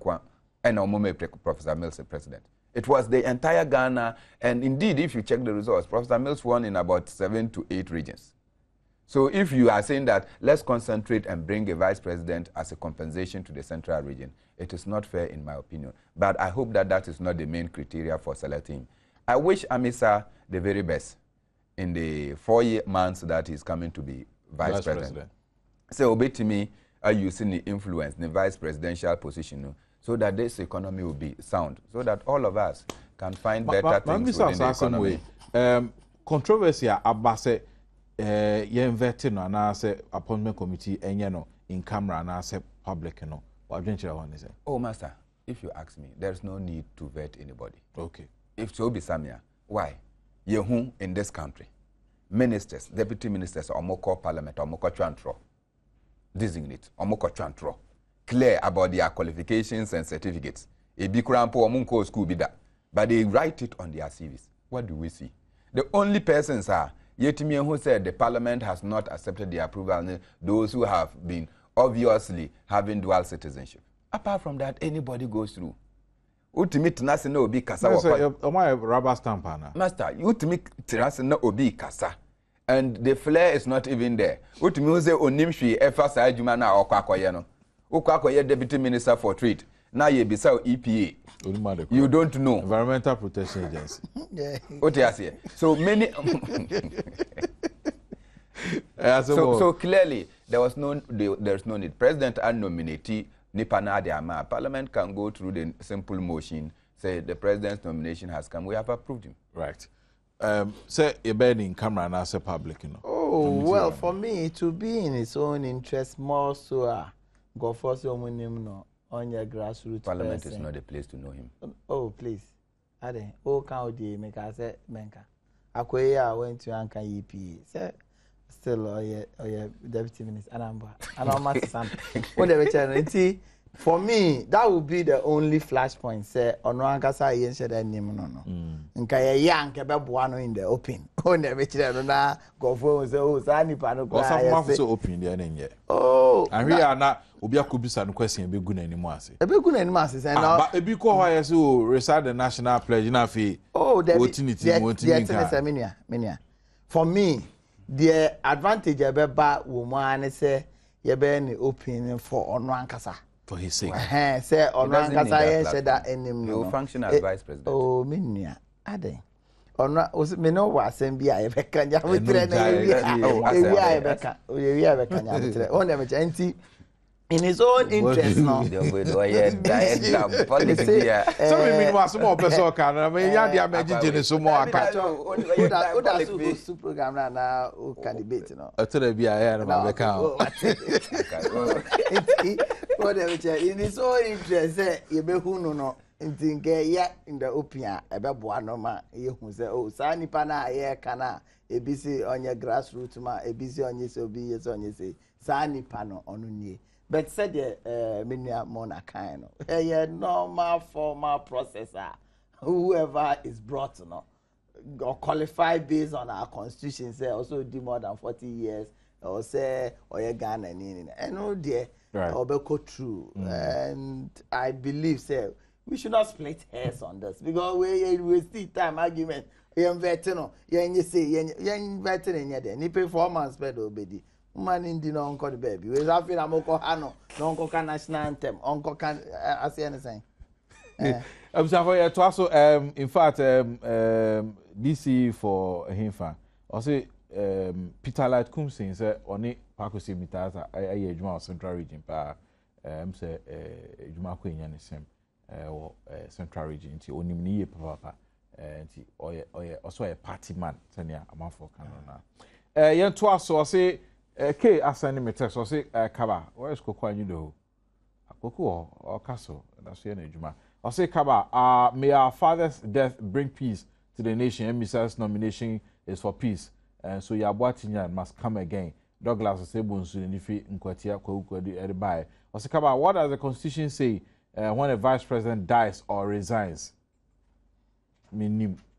Professor Mills a president. It was the entire Ghana, and indeed, if you check the results, Professor Mills won in about 7 to 8 regions. So if you are saying that let's concentrate and bring a vice president as a compensation to the Central Region, it is not fair in my opinion. But I hope that that is not the main criteria for selecting him. I wish Amisa the very best in the 4 months that he's coming to be vice president. So obey to me, are using the influence, the vice presidential position, so that this economy will be sound, so that all of us can find better things within the economy. Controversy abase ye inverted no na say appointment committee enye no in camera na say public no. What do you say? Oh master, if you ask me, there's no need to vet anybody. Okay. If so be Samia, why? Yehu in this country, ministers, deputy ministers, omoko parliament, omoko chantro, designate, omoko chantro, clear about their qualifications and certificates. A big rampo omunko school be that, but they write it on their CVs. What do we see? The only persons are Yetimi who said the parliament has not accepted the approval, those who have been obviously having dual citizenship. Apart from that, anybody goes through. Ultimate nasi no obi kasa. My rubber stamp ana. Master, ultimate nasi no obi kasa, and the flair is not even there. Ultimate say onimshi efa sa adwuma na okwakoye no. Okwakoye deputy minister for trade. Now you be so EPA. You don't know. Environmental Protection Agency. What you say? So many. So clearly there's no need. President and nominee Nipana Diama. Parliament can go through the simple motion, say the president's nomination has come, we have approved him. Right. Say you're burning camera and as a public, you know. Oh, well, for me, to be in his own interest more so, go for someone no on your grassroots. Parliament is not the place to know him. Oh, please. Ade, oh, can you make us say, Menka? I went to Anka EP. Say, still, or your deputy minister, and I'm my son. Whatever, for me, that would be the only flashpoint. Say, on Ankasa, yen said that name, no. Nkaya young, Badwam in the open. Oh, never children, na go for so, Sani Pano. What's up, so open there, and yet. Oh, and we are not, Ubia Kubisa and question be good anymore. A big good anymore, and but a big call, I so recite the national pledge in a fee. Oh, Minia. For me, the advantage of a woman say, you're being open for on Rankasa. For his sake. Say on Rankasa, said that any will function as vice president. Oh, Minia, Ade. On was me no was and be I can ya with in his own interest, no. So we mean, was more person can. I mean, yeah, imagine so more. Program now, can debate, no. I tell you, I am my account. In his own interest, you be who no. In the opium, a Badwam, you say, oh, Sani Pana, air cana, a busy on your grassroots, a busy on your so be yes on you say, Sani Pano on ye. But said Minia Mona kind of a normal formal processor, whoever is brought no, or qualified based on our constitution, say also do more than 40 years, or say, or a gun and oh dear, or Beko true. And I believe, say, we should not split hairs on this because we still time argument. You're veteran, you say, you're veteran, you're performance better, obedi. Man in the uncle baby. We have been Uncle Hano, Uncle can national anthem, Uncle can say anything. I'm sorry, to also, in fact, DC for him, I say, Peter Light Kumsin said, on it, Pacosi Mitata, I Central Region, say, Juma Queen and the same. Or Central Region, only me, papa, or also a party man, Tanya, a month for Canada. Yan twice, so I say, K, I send me text, or say, Kaba, where is Coco, you know? Coco or Castle, that's your name. I say, Kaba, may our father's death bring peace to the nation. Mrs. nomination is for peace, and so your Boatinyan must come again. Douglas was able to defeat Nkwatia Kwedi Edibai. I say, Kaba, what does the Constitution say? When a vice president dies or resigns,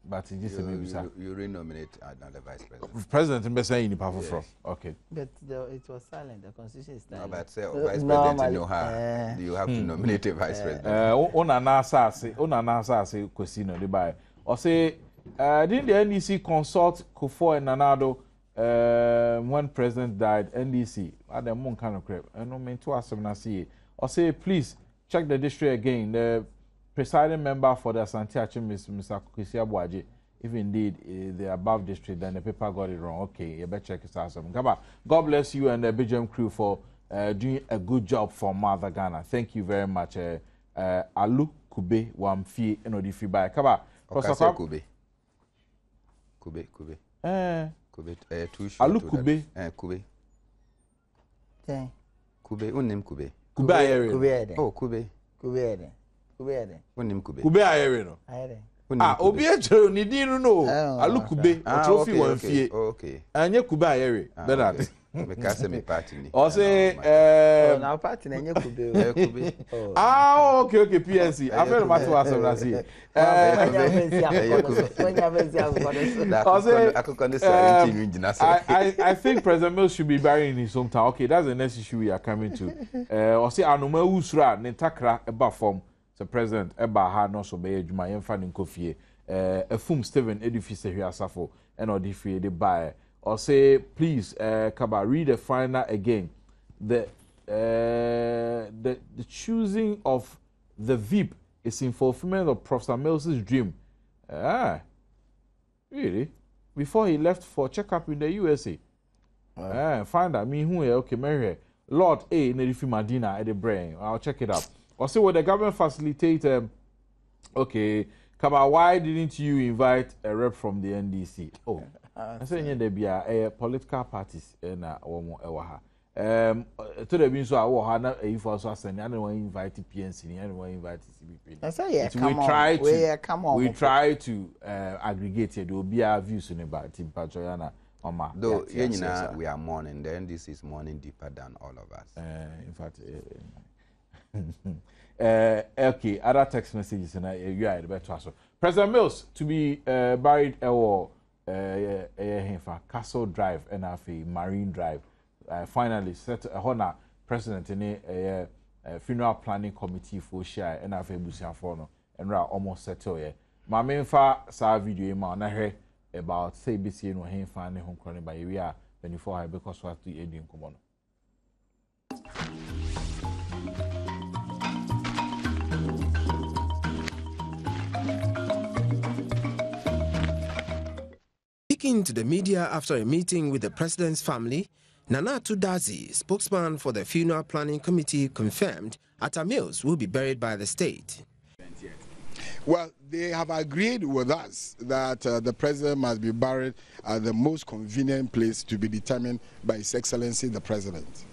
but it just you renominate another vice president. President in saying from. Okay. But it was silent. The constitution is silent. No, but say vice president, you have to nominate a vice president. Onana say Kwesino the buy. Or say, didn't the NDC consult Kufuor and Nanado when president died? NDC, at the moon kind of crap. I don't mean to ask them na see. Or say, please. Check the district again. The presiding member for the Asante Achim is Mr. Kwesi Abuaje. If indeed the above district, then the paper got it wrong. Okay, you better check it out. God bless you and the BGM crew for doing a good job for Mother Ghana. Thank you very much. Alu Kube Wamfi Enodifi by Kaba. Kube. Alu Kube. Kube. Kube. Unim Kube. Kube ayere. Oh, Kube. Kube. Unim Kube. Kube ayere no. Obi ejero ni din no. Alu Kube. Otrofi wan fie. Okay. Anye Kube ayere. Bernard. Because me party ni. O say na party na nye Kube. Kube. Okay, PNC. After matter was na see. I think President Mills should be buried in his hometown. Okay, that's the next issue we are coming to. Or say Anoma Usra Nentakra eba form. So President eba ha no so be adwuma yemfa ne nkofie. Efum Stephen Edifice Hwiasafo and Odifie de buy. Or say, please, Kaba, read the final again. The choosing of the VIP is in fulfillment of Professor Mills' dream. Really? Before he left for checkup in the USA. Find out me who okay, Mary. Lord A. Nerifi Madina at the brain. I'll check it out. Or say, will the government facilitate Okay, Kaba, why didn't you invite a rep from the NDC? Oh, I say there be a political parties na womo ewa ha. To the bin so awo ha na e for so asend na one invite PNC ni and one invite CBP. I say yeah, come on. We try to aggregate the obia views in about Team Patroyana Mama. Though we are mourning, the NDC is mourning deeper than all of us. In fact, okay, other text messages and you are the better. President Mills to be buried or Castle Drive and Marine Drive. Finally, set a honor president in a funeral planning committee for share and a Busia Fono and almost settle ye. My main saw video ma na he about say BC no hen fan home chronic by we are 24 high because what to Adom Komono. Speaking to the media after a meeting with the president's family, Nana Tudazi, spokesman for the funeral planning committee, confirmed Atta Mills will be buried by the state. Well, they have agreed with us that the president must be buried at the most convenient place to be determined by His Excellency the President.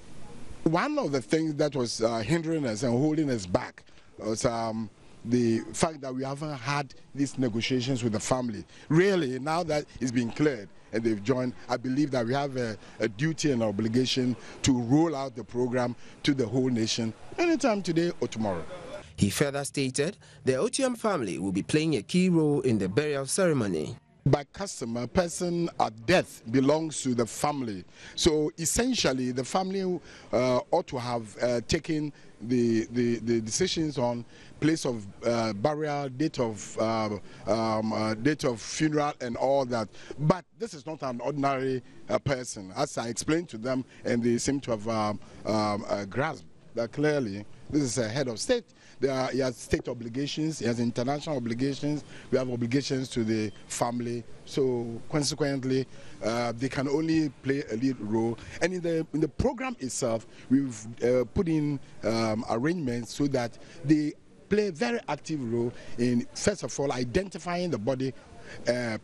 One of the things that was hindering us and holding us back was the fact that we haven't had these negotiations with the family. Really, now that it's been cleared and they've joined, I believe that we have a duty and obligation to roll out the program to the whole nation anytime today or tomorrow. He further stated the Otium family will be playing a key role in the burial ceremony. By custom, a person at death belongs to the family. So essentially, the family ought to have taken the decisions on place of burial, date of funeral, and all that. But this is not an ordinary person, as I explained to them, and they seem to have grasped that clearly. This is a head of state. He has state obligations, he has international obligations, we have obligations to the family. So consequently, they can only play a lead role. And in the program itself, we've put in arrangements so that they play a very active role in, first of all, identifying the body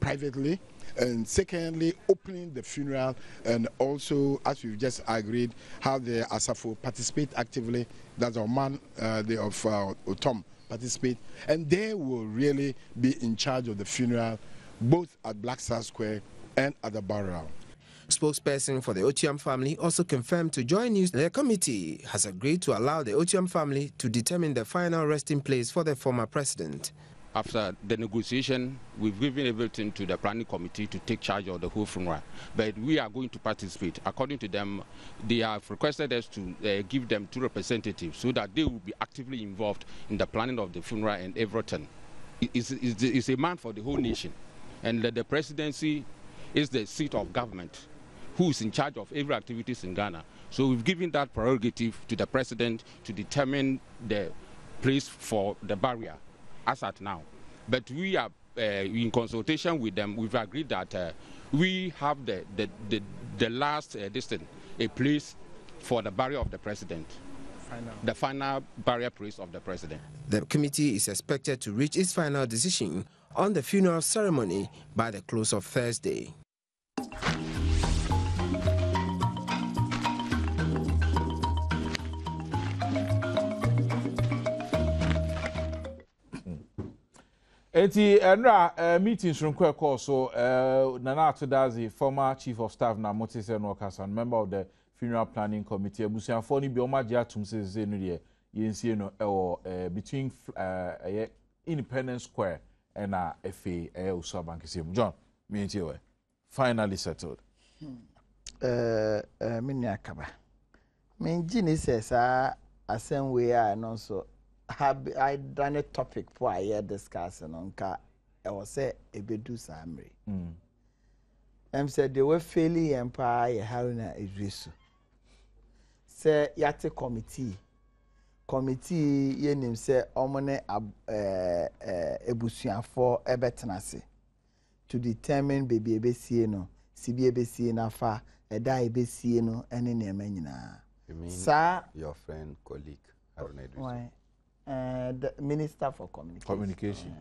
privately, and secondly, opening the funeral, and also, as we've just agreed, have the ASAFO participate actively. That's our man, Otom participate, and they will really be in charge of the funeral, both at Black Star Square and at the burial. Spokesperson for the Otium family also confirmed to Joy News the committee has agreed to allow the Otium family to determine the final resting place for the former president. After the negotiation, we've given everything to the planning committee to take charge of the whole funeral. But we are going to participate. According to them, they have requested us to give them 2 representatives so that they will be actively involved in the planning of the funeral and everything. It's a man for the whole nation. And the presidency is the seat of government, who is in charge of every activities in Ghana. So we've given that prerogative to the president to determine the place for the burial as at now. But we are in consultation with them. We've agreed that we have the last a place for the burial of the president. The final burial place of the president. The committee is expected to reach its final decision on the funeral ceremony by the close of Thursday. Eti enra meetings from Kweko so Nana Atudazi, former chief of staff na Motise Nwakasan, member of the funeral planning committee. Abusianfo ni bi o maji atum se no de yensie no between Independence Square and FA Uso Bankisium. John, me we finally settled. Minya kaba. Men jini says asem we are no so have I done a topic for I hear discussing on car I was say a bedu samri. Said they were failing empire harina idrisu. Say yate committee yenim say omone ebusuafo ebetenase to determine baby ebesie no sibi ebesie na fa eda ebesie no ene na ema nyina. Sa your friend colleague Haruna Idrisu. Why? the Minister for Communication.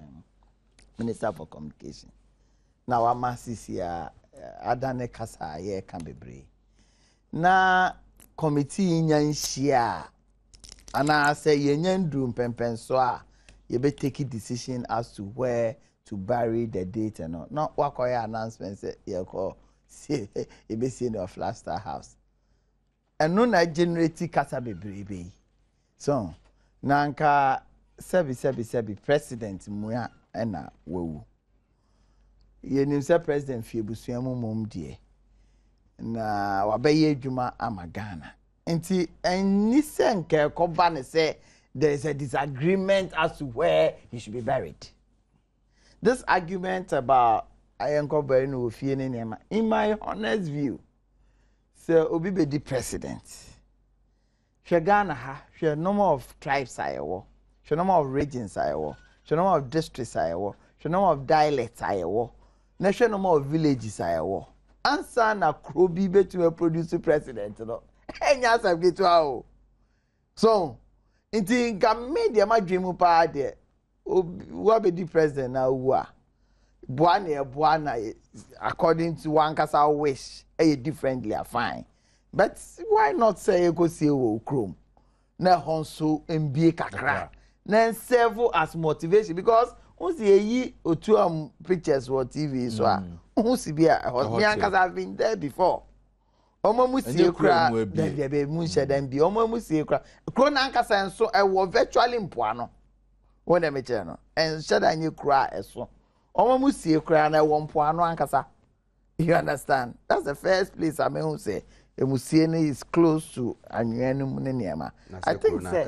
Minister for Communication. Now I'm a Adane Kasa ye can be brave. Na committee nyanshia and I say yenyen drum pempen so you be taking decision as to where to bury the date and not what announcement say you call see you be seeing of Flaster House. And no na generate kasa be brave. So nanka sebi president muya ena wewu. Yenim se president fie busuamu mom die. Na wabeye adwuma amagana. Nti eni se nke koba ne say there is a disagreement as to where he should be buried. This argument about ayenko bury no fie ne nema, in my honest view, so obi be the president. She Ghana ha, she number of tribes ayewo, she number of regions ayewo, she number of districts ayewo, she number of dialects ayewo, na she number of villages ayewo. Ansa na krobi betu produce president no. Enya sam gitu awo. So, inti ga media ma dream pa de. Wa be the president na uwa. Buana according to one kasa wish, differently fine. But why not say go see wo chrome? Na honso MBA kakra. Na serve as motivation because once ye otu pictures for TV so who see be because I've been there before. Omo musie kra there be munche dem bi omo musie kra kro na nkasa enso e wo virtually mpoano wona me che no en shada nyi kra eso omo musie kra na wo mpoano ankasa. You understand? That's the first place I mean who say emusie is close to anwenum ne niema. I think say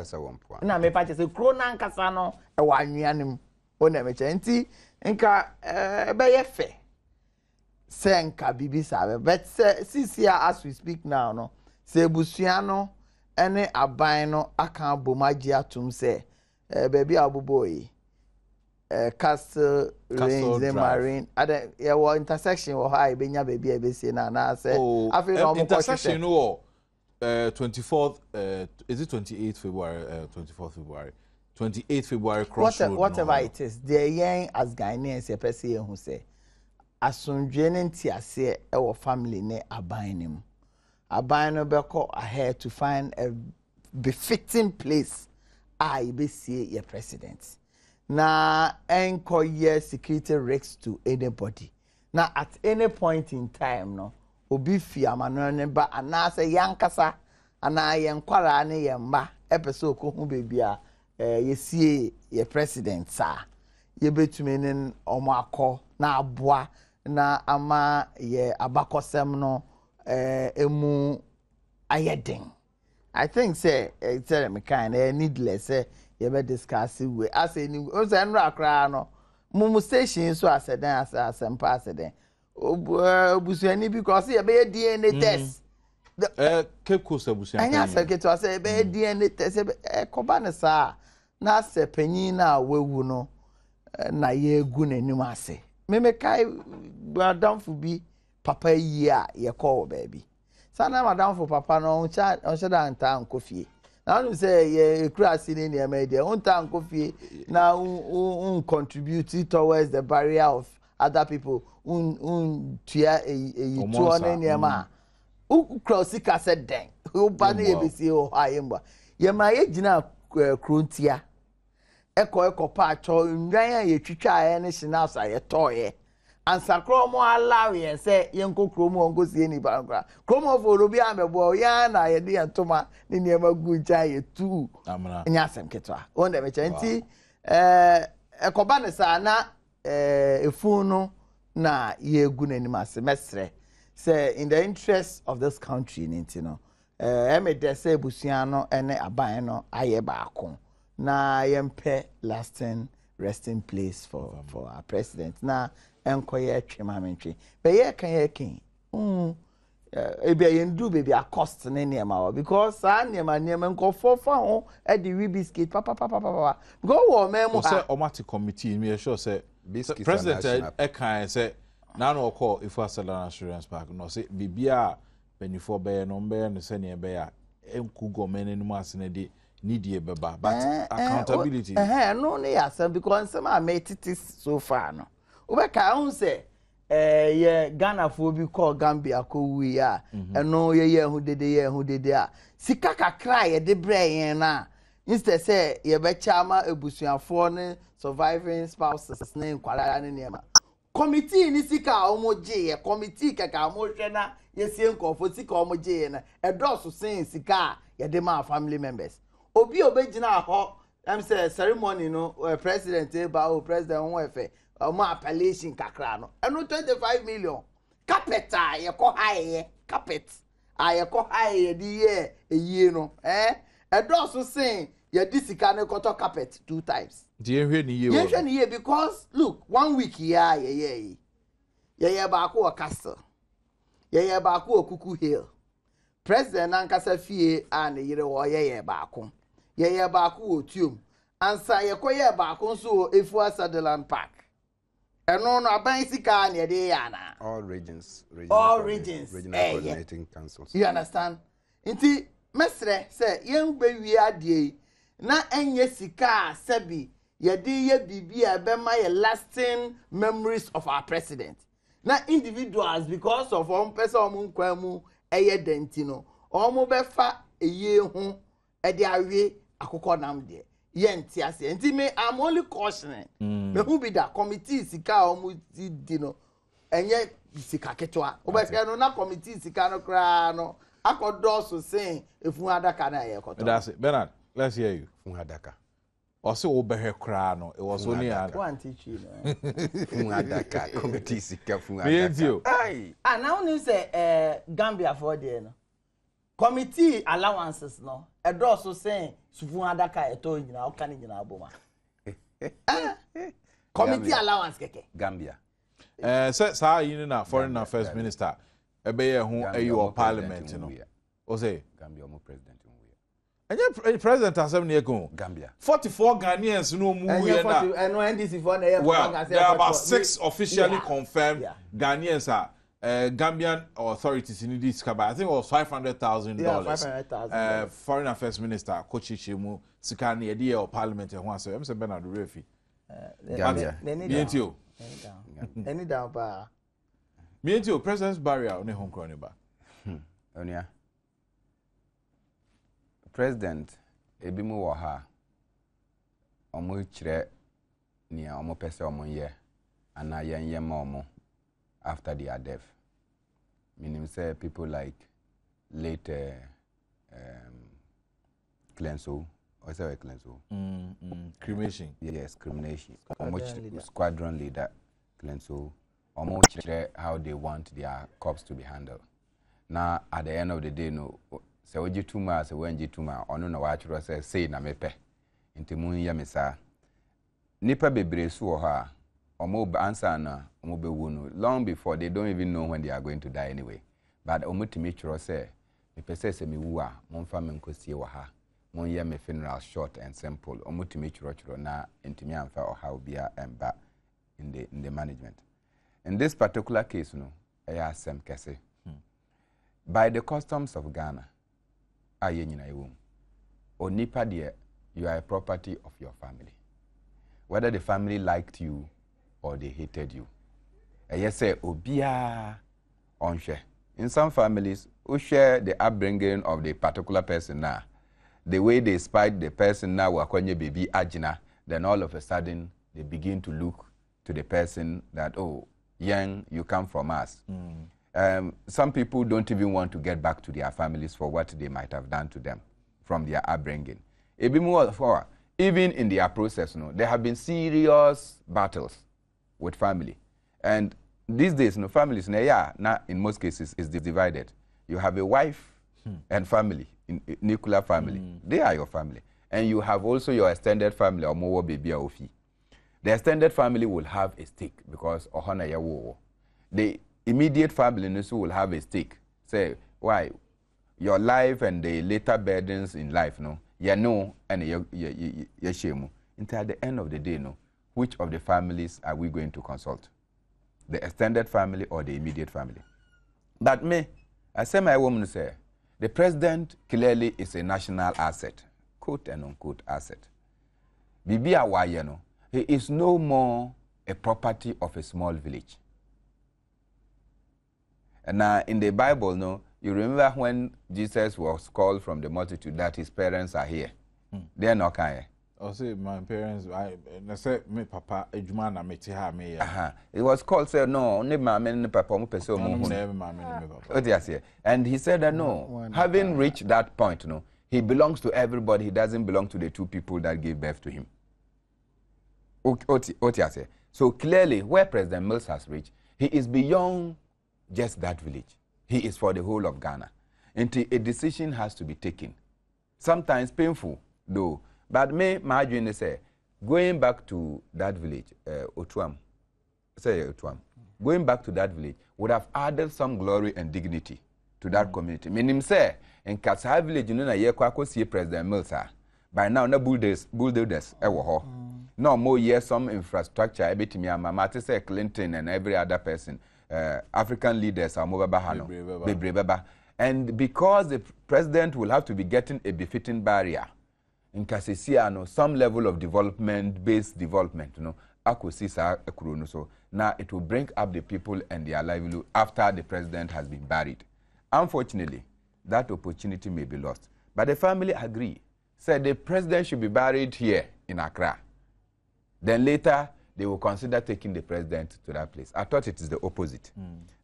na me pa che say kro na nkasa no e wo anwenum wona me che nti nka be ye fe senka bibi sabe but since here as we speak now no se busuano ene aban no aka bomaji atum se baby abuboyi castle range marine ada ye wo intersection wo ha ibenya baby e be say na say afi no mo intersection no 24th is it 28th February 24th February 28th February crossroad whatever it is the yen as Ghanaians e person ye hu say asundwe ne ntiase e wo family ne aban nim aban no beko ahead to find a befitting place I be see your president na enko ye security risks to anybody na at any point in time no obi fi amano ne ba anase yankasa ana yenkwara ne yemba epeso ko hu bebia ye sie your president sa ye betumi ne omo akọ na aboa na ama ye abakosem no emu ayeden. I think say tell me kind needless say you be discuss we as any o say nra kra no mumu station so aseden asempa aseden obusuani because you be DNA test Cape Coast abusuani anya say to say be DNA test koba ne sa na se panyin na wewu no na ye egu nanim ase me kai madam fu bi papa yi a ye call baby sana madam fu papa no on shada anta nkofie na no say ye kura sini ne media on ta nkofie na un contribute towards the barrier of other people un tia e to na ne ma u cross ka said den u ba na ye be si o ayemba ye ma ye gina krontia eko pa cho nwan ye twitwa ye ne shinasa ye toye ansa kromo allow ye say yenko kromo ongo sie ni bankra kromo for obi amebo ya na ye de antoma ne niema guja ye tu nya asem ketwa wonde me chanti ekoba ne sa na efunu na ye egu nanim ase mesre say in the interest of this country nti no me de say busuan no ene aban no aye baako na yempe lasting resting place for our president na enkoye twemamentwe be ye kan ye kin ebi yendu baby a cost ne niema because niema nko fofa ho e di we biscuit papa go wo memo ha say omatic committee me sure say president e kan say na no call if Asala Assurance Park no say bibia benifo be no be no say ne be ya enku go men no asene de need beba, but accountability. No, yes, because some are made it so far. No, Ubeka, I say, yeah, Ghana for be called Gambia, we are, and no, yeah, who did there. Sikaka cry at the brain, instead say, ye betchama, a bushia foreign surviving spouses name, Kuala committee ni sika omoje committee kaka omohwe na yesie nkofo sika omoje na edoso sen sika ye de ma family members obi obegina ho am say ceremony no president eba o president won efe o appellation kakra no eno 25 million carpet ye ko high carpet ye ko high di ye eyi no edoso sen ye di sika ne koto carpet 2 times. Yeah, because look, 1 week here, yeah, baako castle. Yeah, baako Kuku Hill. President Nankasa Fie and yere yeah, baako. Yeah, baako Otium. Ansa ye koye baako so Efua Sutherland Park. And no abansika ne de yana. All regions. Regional coordinating councils. You understand? Inti mesre say yen be wi adie na enye sika sebi ye bibi abema ye lasting memories of our president. Na individuals because of person omunkwamu eye dentino. Omo befa eye hu e de awe akoko nam de. Ye ntiase. Nti me I'm only cautioning. Me who be that committee sika omu di no enye sika ketwa. Obeka no na committee sika no kra no akodoso saying if we adaka na ye koto. That's it. Bernard, let's hear you. Fun adaka. Also, Obehe Krano, it was only a one teacher. Committee sika fun adaka. Aye. And now you say Gambia for the committee allowances no. A also saying fun adaka eto nyina o kan nyina aboma. Committee allowance keke. Gambia. Sa yin na foreign affairs minister ebeye hu ayo parliament no. O say Gambia omo president. And your president has 7 years ago. Gambia. 44 Ghanaians no move here now. Well, there are about 6 officially confirmed Ghanaians are Gambian authorities in this case. I think it was $500,000. Yeah, $500,000. Foreign Affairs Minister Kochi Chimu Sikani Edia or Parliament and one so I'm saying Bernard Refi. Gambia. Any down pa. Me and you, President's barrier on the home croniba. Onia. President ebimu wo ha omo kire nia omo pese omo ye ana yen ma omo after their death. Meaning say people like late Clenso or say Clenso cremation. Yes, cremation. Squadron leader Clenso omo kire how they want their corpse to be handled. Now at the end of the day no se oji tuma se wenji tuma ono na wachiro say na mepe nti mun ya mesa nipa bebre su ho ha omo answer na omo be wonu long before they don't even know when they are going to die anyway but omo timi chiro say me pese se me wu a mon fa me nkosie wo ha mon ya me funeral short and simple omo timi chiro na ntimi amfa o ha obia emba in the management. In this particular case no I asem kese by the customs of Ghana or nipa dear, you are a property of your family. Whether the family liked you or they hated you. Yes, say obia on share. In some families, who share the upbringing of the particular person now, the way they spite the person now, wakwenye baby ajina, then all of a sudden they begin to look to the person that, oh, young, you come from us. Some people don't even want to get back to their families for what they might have done to them from their upbringing. Even in their process, there have been serious battles with family. And these days, families, in most cases, is divided. You have a wife and family, nuclear family. They are your family. And you have also your extended family, or more baby or fee. The extended family will have a stake because ohana ya wo. The immediate family will have a stake. Say, why? Your life and the later burdens in life, and shame. Until at the end of the day, which of the families are we going to consult? The extended family or the immediate family? But me, I say my woman say, the president clearly is a national asset. quote and unquote asset. Bibi Awayeno, he is no more a property of a small village. And now in the Bible, no, you remember when Jesus was called from the multitude that his parents are here. They are not here. I say my parents, I say me papa, ejuma na me tiha me. It was called, say no, only my men papa mo pese mo. And he said that no, having reached that point, no, he belongs to everybody. He doesn't belong to the two people that gave birth to him. So clearly, where President Mills has reached, he is beyond just that village. He is for the whole of Ghana. And a decision has to be taken. Sometimes painful, though. But my dream is going back to that village, Otuam, going back to that village would have added some glory and dignity to that community. Meaning, say, in Katsa village, you know, na yekwa see President Mills. By now, no bulldozers, no more years, some infrastructure, Mama say Clinton and every other person, African leaders are more Bahano. And because the president will have to be getting a befitting barrier, in Kasisia, some level of development-based development, so now it will bring up the people and their livelihood after the president has been buried. Unfortunately, that opportunity may be lost. But the family agree, said the president should be buried here in Accra. Then later, they will consider taking the president to that place. I thought it is the opposite.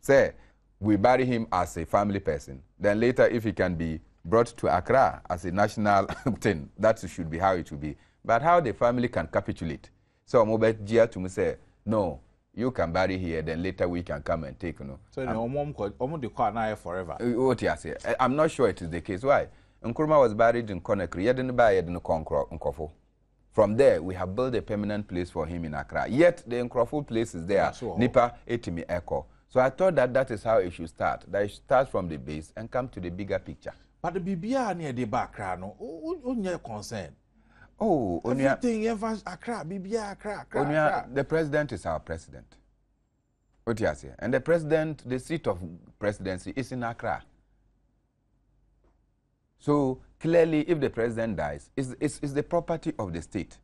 Say, we bury him as a family person. Then later, if he can be brought to Accra as a national thing, that should be how it should be. But how the family can capitulate. So, Mobet Gia to me say, no, you can bury here, then later we can come and take, So, the car forever. What you say? I'm not sure it is the case. Why? Nkrumah was buried in Conakry. He didn't buy it in Nkofo. From there, we have built a permanent place for him in Accra. Yet, the Nkofo place is there. Nipa Etimi Echo. So I thought that is how it should start. That it should start from the base and come to the bigger picture. But the BBA near the background, on your concern. Oh, everything Accra, BBA Accra. The president is our president. What you say? And the president, the seat of presidency is in Accra. So clearly, if the president dies, it's the property of the state.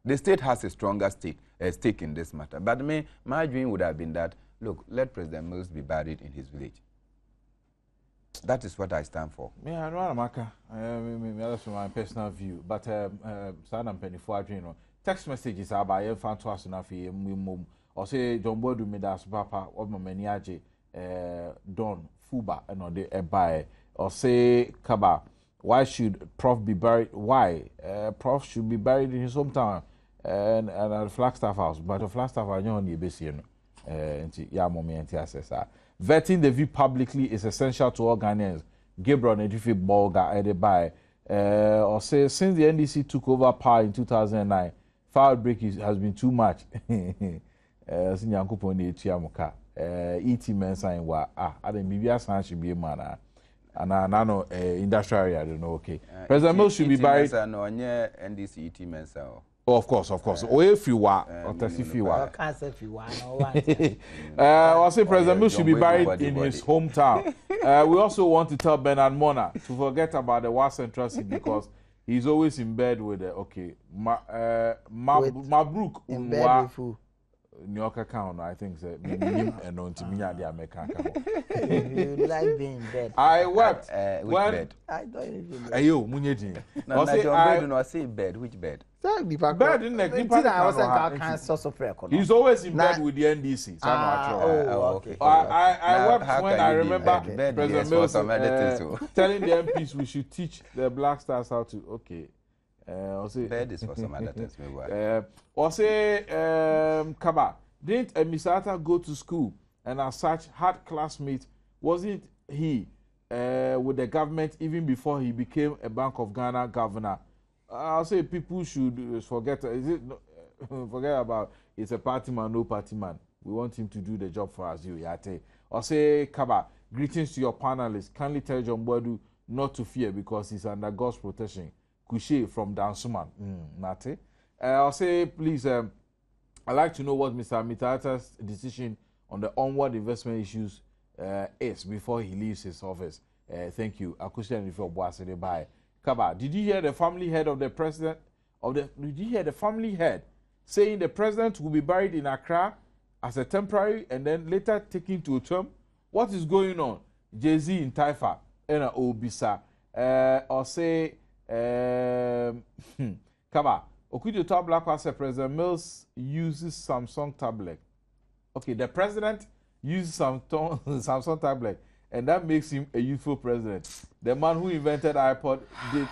The state has a stronger stake in this matter. But my dream would have been that, look, let President Mills be buried in his village. That is what I stand for. I know, Amaka. That's my personal view. But Sana Penny for text messages are by a fan to us enough. Or say John Bodu made us papa of my maniaje Don Fuba and on the by or say Kaba. Why should Prof be buried? Why Prof should be buried in his hometown and at the Flagstaff House? But the Flagstaff I know on the base. Vetting the view publicly is essential to all Ghanaians. Gabriel Nedifi Bolga added by or say since the NDC took over power in 2009, fire outbreak has been too much. ET Mensa in wa I don't BBS should be a man. And I know industrial area, I don't know. Okay, President Mills should be buried. No, NDC ET Mensa. Oh, of course. Or if you are, or if you are. I'll say President Mills should be buried in his hometown. We also want to tell Bernard Mona to forget about the War Central City because he's always in bed with the Mabruk in bed with who? New York account, I think, and on to me, You like being in bed. I wept. Which bed? I don't even know. Ayo, Munyeti. I say bed. Which bed? Bed in the He's always in bed with the NDC. Okay. I wept when I remember President Mills telling the MPs we should teach the Black Stars how to. Okay. Bed is for some other things. Or say, Kaba, didn't Misata go to school and as such had classmates? Wasn't he with the government even before he became a Bank of Ghana governor? I'll say people should forget. Forget about it's a party man, no party man. We want him to do the job for us. Yate. Or say, Kaba, greetings to your panelists. Kindly tell John Boadu not to fear because he's under God's protection. Kushe from Dansuman. Nate. I'll say, please, I'd like to know what Mr. Mitata's decision on the onward investment issues is before he leaves his office. Thank you. Akusha and for Boasede by Kaba, did you hear the family head of the president did you hear the family head saying the president will be buried in Accra as a temporary and then later taken to a term? What is going on? Jay-Z in Taifa and Obisa or say Kaba, Okudio Top Black was President Mills uses Samsung tablet. Okay, the president uses Samsung tablet, and that makes him a youthful president. The man who invented iPod did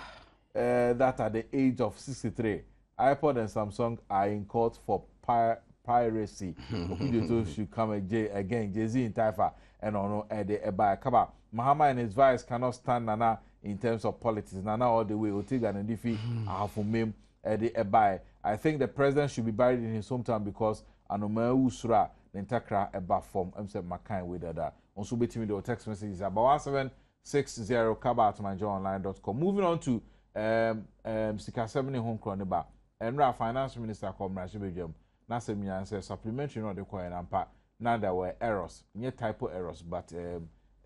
that at the age of 63. iPod and Samsung are in court for piracy. Okudio should come again. Jay-Z in Taifa and ono by Kaba. Mahama and his vice cannot stand Nana in terms of politics. Nana all the way. Otiga and Difi are for him. I think the president should be buried in his hometown because Anoma Usura Nentakra Eba form. I'm saying Makai with that. Also, between me the text messages about 1760 kaba@myjoyonline.com. Moving on to Sika 70 home chroniba. And our finance minister called Mrashibejum. Nasemian says supplementary not the coin and part. Now there were errors, nye typo errors, but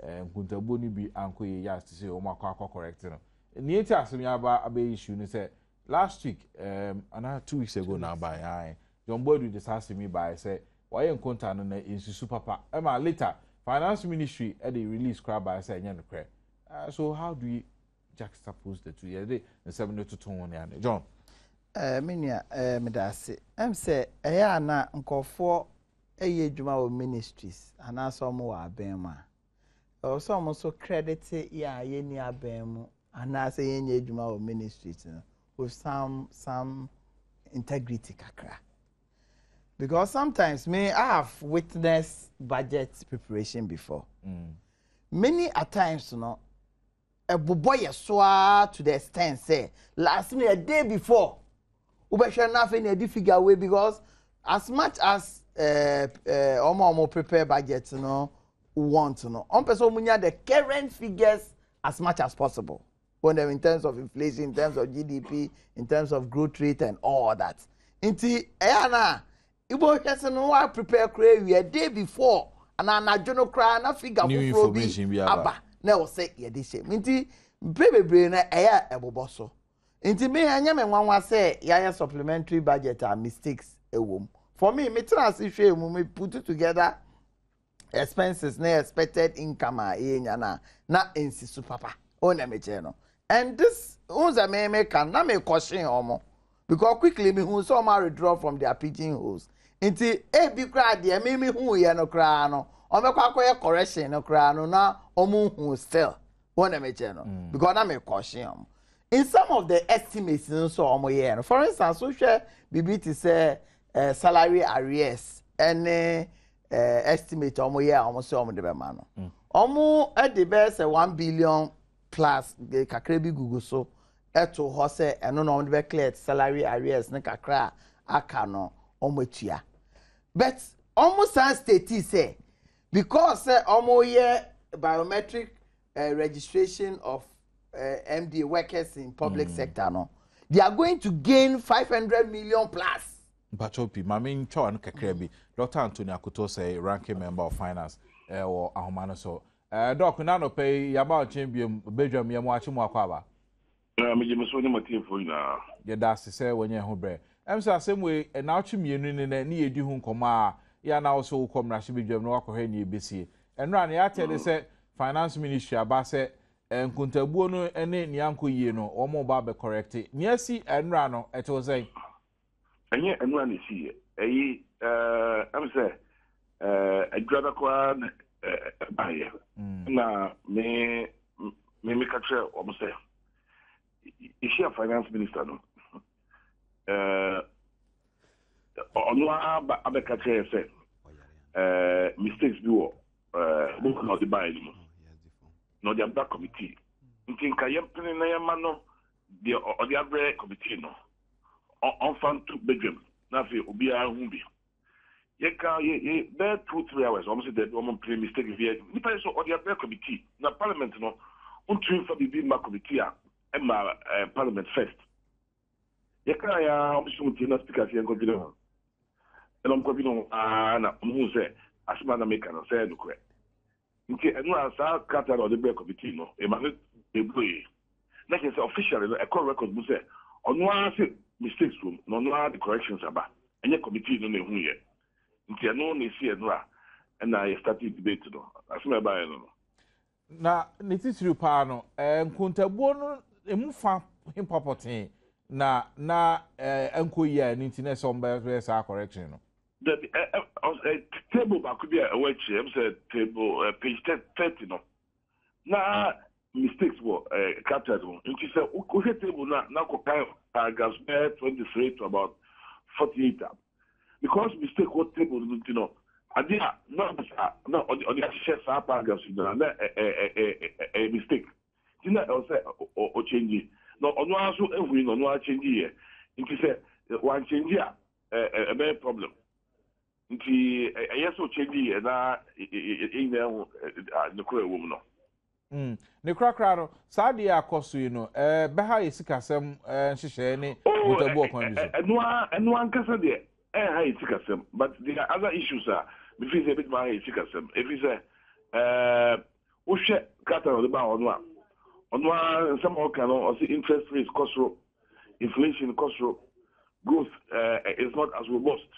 Kuntabuni be uncle yas to say Omaka correcting. Near Tasmia Abe issue, and said last week, another 2 weeks ago now by John Boyd just asked me by say, why in contact in Super Emma later, finance ministry at the release crab by saying, so how do we juxtapose the 2 years? The 7 to 2 John. Minia, Medasi, say, na nkofo eye dwuma wo ministries ana so mo wa abema o so mo so credit ya ye ni abemu ana say ye nye dwuma wo ministries no with some integrity kakra, because sometimes me I have witnessed budget preparation before. Many a times no a boy swa to the extent say last me a day before ubesha nothing a figure way, because as much as omo prepare budget no want to know on person munya the current figures as much as possible when they're in terms of inflation, in terms of GDP, in terms of growth rate and all that. Inti na ibo hwese no wa prepare cray a day before and na jono cry na figure new information bi aba na o say ye dey shame inti bebebre na ebobo so inti me anya me nwanwa say ya supplementary budget are mistakes ewom. For me, me transition me put it together expenses na expected income na insisu papa ona me cheno. And this unza me can na me question omo, because quickly me hu so ma withdraw from their pigeonholes. Inti e bi kra de me hu ye no kra no o me kwa koye correction no kra no na omu hu still ona me cheno, because na me question omo. In some of the estimates so omo ye no, for instance so share BBT say salary arrears any estimate omo year almost omo de be ma no omo e de be say 1 billion plus the kakra bi gugu so eto ho say eno no de be clear salary arrears ne kakra aka no omo tua, but almost state say because omo year biometric registration of MD workers in public sector no, they are going to gain 500 million plus. Bachopi, my main chow and kakrebi. Dr. Anthony Akuto say ranking member of finance or Ahomano so. Doc, nano pay Yaba champion Bedroom Yamuachi Mwakaba. Yeah, that's to say when you're home. I'm so same way, and now chimney in a near Duhun Coma. Ya now so come Rashibi no Koheni BC. And Rani, I tell you, say finance ministry Abase and Kuntabuno and Nyanko Yeno or more barber corrected. Niasi and Rano, it was saying. Anya anu is here. I'm say a grada kwan buyer. Na me catch almost say. Is she a finance minister no? Onwa abe catch say mistakes do book not the buy no. No the black committee. Think I am planning na yamano the other committee no. Enfant to bedroom. Nafi ubia humbi. Ye can ye there 2-3 hours. Almost that woman play mistake via. Nipa so or the committee. Na parliament no. Untu for the ma committee and ma parliament first. Ye can ya almost na speaker here go video. And I'm going na mu say asma na make na say no correct. Nti enu asa kata or the committee no. E ma be boy. Like I say, officially, a court record will say, on one mistakes room, no the corrections about, and your committee don't know who yet. Until no one is here, and I started debate. That's my buy. Na nitisiru pa no nkontabuo no emufa himpopotin na enkoyi ni ntine so mbe sa correction no. The table back could be a which said table page 30 no. Na mistakes were captured on. And she said, okay, table now compare paragraphs 23 to about 48. Because mistake what table, you know, I did not on the share paragraphs, you know, a mistake. You know, I'll say, or change it. No, on one so every no one change here. And she said, one change here, a bad problem. And she, I also change here, and in the correct woman. Ne krakra no saade akoso yi no be ha yesikasem nhihye ne botabu okwan bi so eno ankasa de ha yesikasem but there are other issues we feel a bit more yesikasem if you say wo hwe kata no ba ono some kind of interest rates cost inflation cost growth is not as robust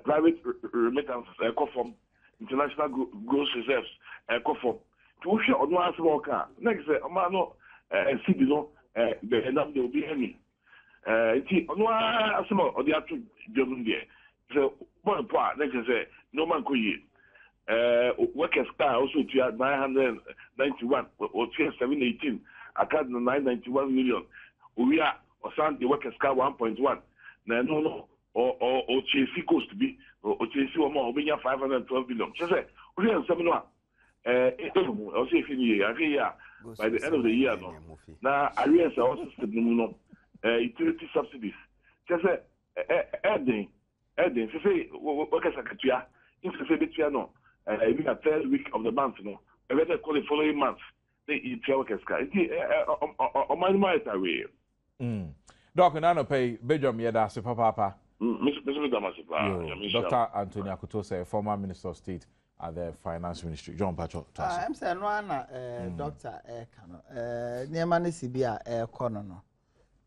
private remittance from international gross reserves from to show on one small car. Next, a man no see no the end up there will be any. On one small or the other German there. So one part next say no man could ye. Workers car also to 991 or 718. I can't 991 million. We are or some the workers car 1.1. No or Chelsea goes to be or Chelsea or more 512 billion. Just say we have some no. I'll say by the end of the year, no. Now, I realize also no utility subsidies. Just adding, say, what can I say? If you say that no, even a third week of the month, no, I better call the following month. They eat your workers' car. On my way. Doc, and I don't pay Badwam Yeda, Super Papa. Dr. Anthony Akutose, former Minister of State at the Finance Ministry. John Pacho. I'm saying one Dr. Ekano. Niamani Sibia Ekono.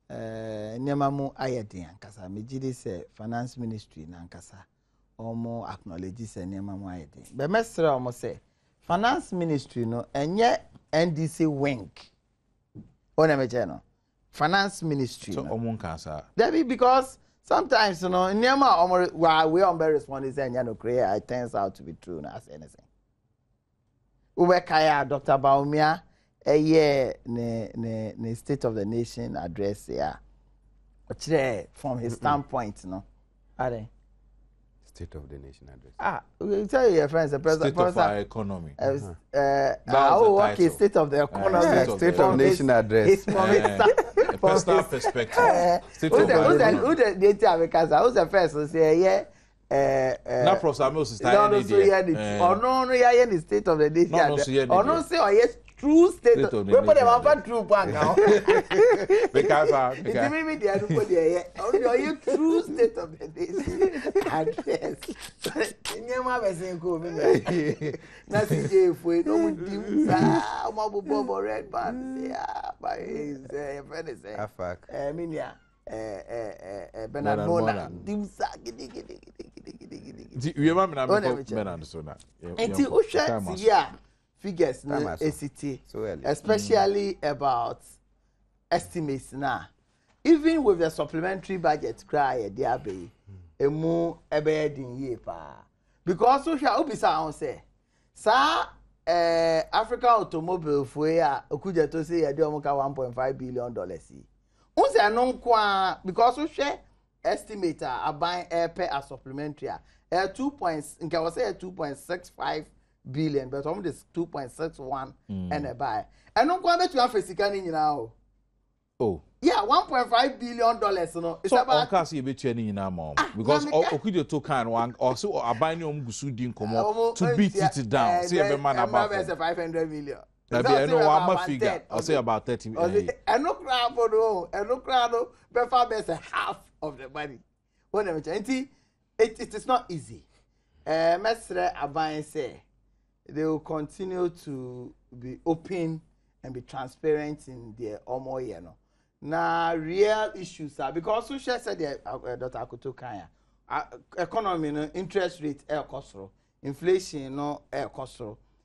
Niamamu Ayedi Ankasa. Mijidi se Finance Ministry Nankasa. Omo acknowledge se Niamamu Ayedi. But Mestre omo say Finance Ministry no enye NDC wing. Onemecheno. Finance Ministry. So omo nkasa. Debbie because sometimes, you know, we are very responding saying, it turns out to be true as anything. Ubekaya Dr. Baumia, a year ne State of the Nation address here. From his standpoint, no. Are they? State of the Nation address. We tell your friends, the president State of our economy. Okay, State of the economy. State of the Nation address. It's from a personal perspective. Who's the first to say, yeah? Not from Samuel Sister. No, the State of the Nation. Or no, say, yes. True state of the nation. But I'm true bank now. Because it's me the other put there. Only you true state of the nation address. Nyama besin ko mi. Na CJ foi no dim sa mo bobo red band say by his friend say. Afak. Minia Bernard Mona dim sa gidi. We remember na Bernard so na. Enti o hwe sia figures na ACT, especially about estimates now. Even with the supplementary budget cry there be emu ebe din ye pa because so sha obisa on say sa African automobile for ya okuja to say ya de omo ka $1.5 billion unse no kwa because so share estimator aban per a supplementary 2.65 billion, but almost this 2.61 and a buy. And no one bet you have a sickening now. Oh, yeah, $1.5 billion. No, it's so about cash you bet you any now, because Okudio to can one also a buying Gusudin come to beat it down. See a man about 500 million. I know I'm figure. I'll say about 30 million. And no crowd for no, and no crowd, before best half of the money. Whatever, it is not easy. Mestre Abain say they will continue to be open and be transparent in their omo year no. Na real issues are because so she said Dr. Akuto Kanya economy no interest rate cost inflation no cost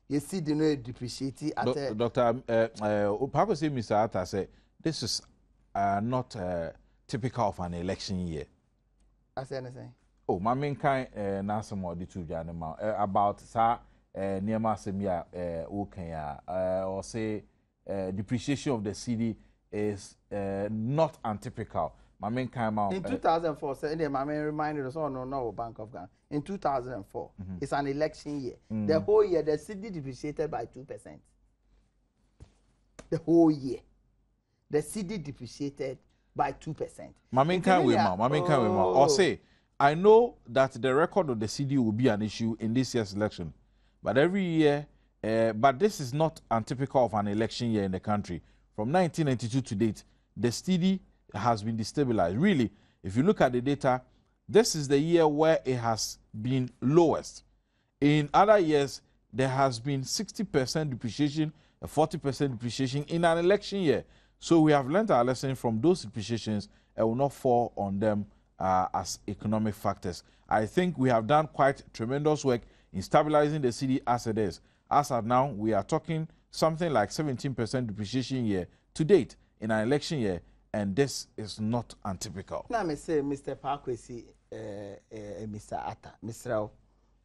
you see the no depreciate at Dr. Pako say Mr. Atta say this is not typical of an election year. I say anything. Oh, my main kind Nansamo the two Janema about sa near Massemia Okanya or say depreciation of the city is not untypical. My main kind in 2004, my main reminded us no Bank of Ghana. In 2004, it's an election year. The whole year the city depreciated by 2%. The whole year, the city depreciated by 2%. My main kind or say, I know that the record of the city will be an issue in this year's election, but every year, but this is not untypical of an election year in the country. From 1992 to date, the city has been destabilized. Really, if you look at the data, this is the year where it has been lowest. In other years, there has been 60% depreciation, 40% depreciation in an election year. So we have learned our lesson from those depreciations and will not fall on them as economic factors. I think we have done quite tremendous work in stabilizing the city as it is. As of now, we are talking something like 17% depreciation year to date in an election year, and this is not untypical. Now, I say, Mr. Parkwesi, Mr. Atta, Mr.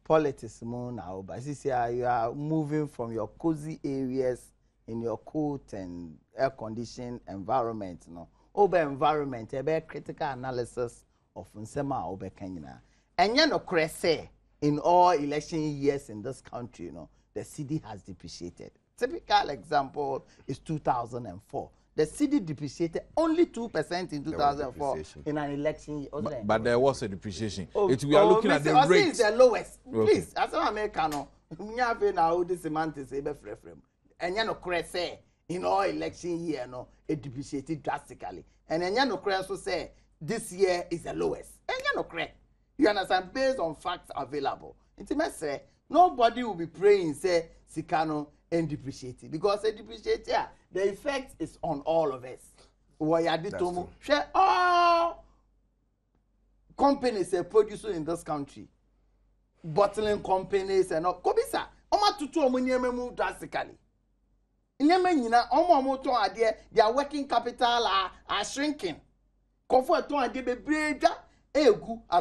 Politics more now, but you are moving from your cozy areas in your cold and air-conditioned environment, no. Over environment, a critical analysis of Nsema over Kenya. And you know, say in all election years in this country, you know, the city has depreciated. Typical example is 2004. The city depreciated only 2% in 2004 in an election year. But there was a depreciation. We are looking at the rate. It's the lowest. Please, as an American, we have now this semantics frame. And you know, say in all election year, no, it depreciated drastically. And then you know, also say this year is the lowest. And you know, you understand, based on facts available. Intimate say nobody will be praying say Sikano and depreciating because they depreciate here. The effect is on all of us. Share all companies producing in this country, bottling companies and all. Kobisa, tutu move drastically. Their working capital are shrinking. As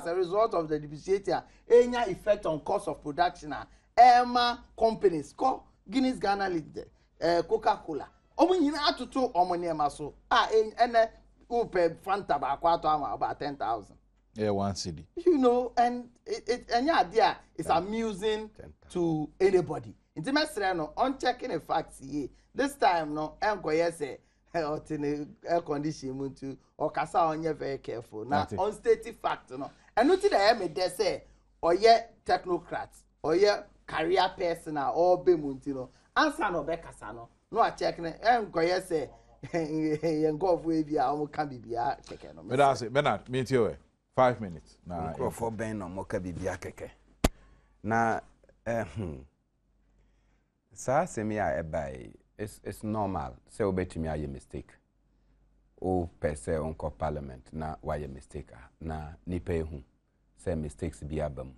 a result of the depreciation, any effect on cost of production. Emma companies, Guinness Ghana Limited, Coca-Cola. Tutu so. Fanta about 10,000. Yeah, 1 cedi. You know, and idea is amusing to anybody. On checking the facts here. This time, no, say air conditioning to or kasa on you very careful. Now, on stated fact, no. And nothing that they say, or yet technocrats, or yet career person, or be muntino. Answer no be kasano. No, I check say and go away via can be keke. But that's it, Bernard, meet you 5 minutes. Now, for Ben or Moka be keke. Now, Sir Semia by it's normal. Say obey me a mistake. O per se onko parliament na why a mistake na nipe hu. Say mistakes be abam.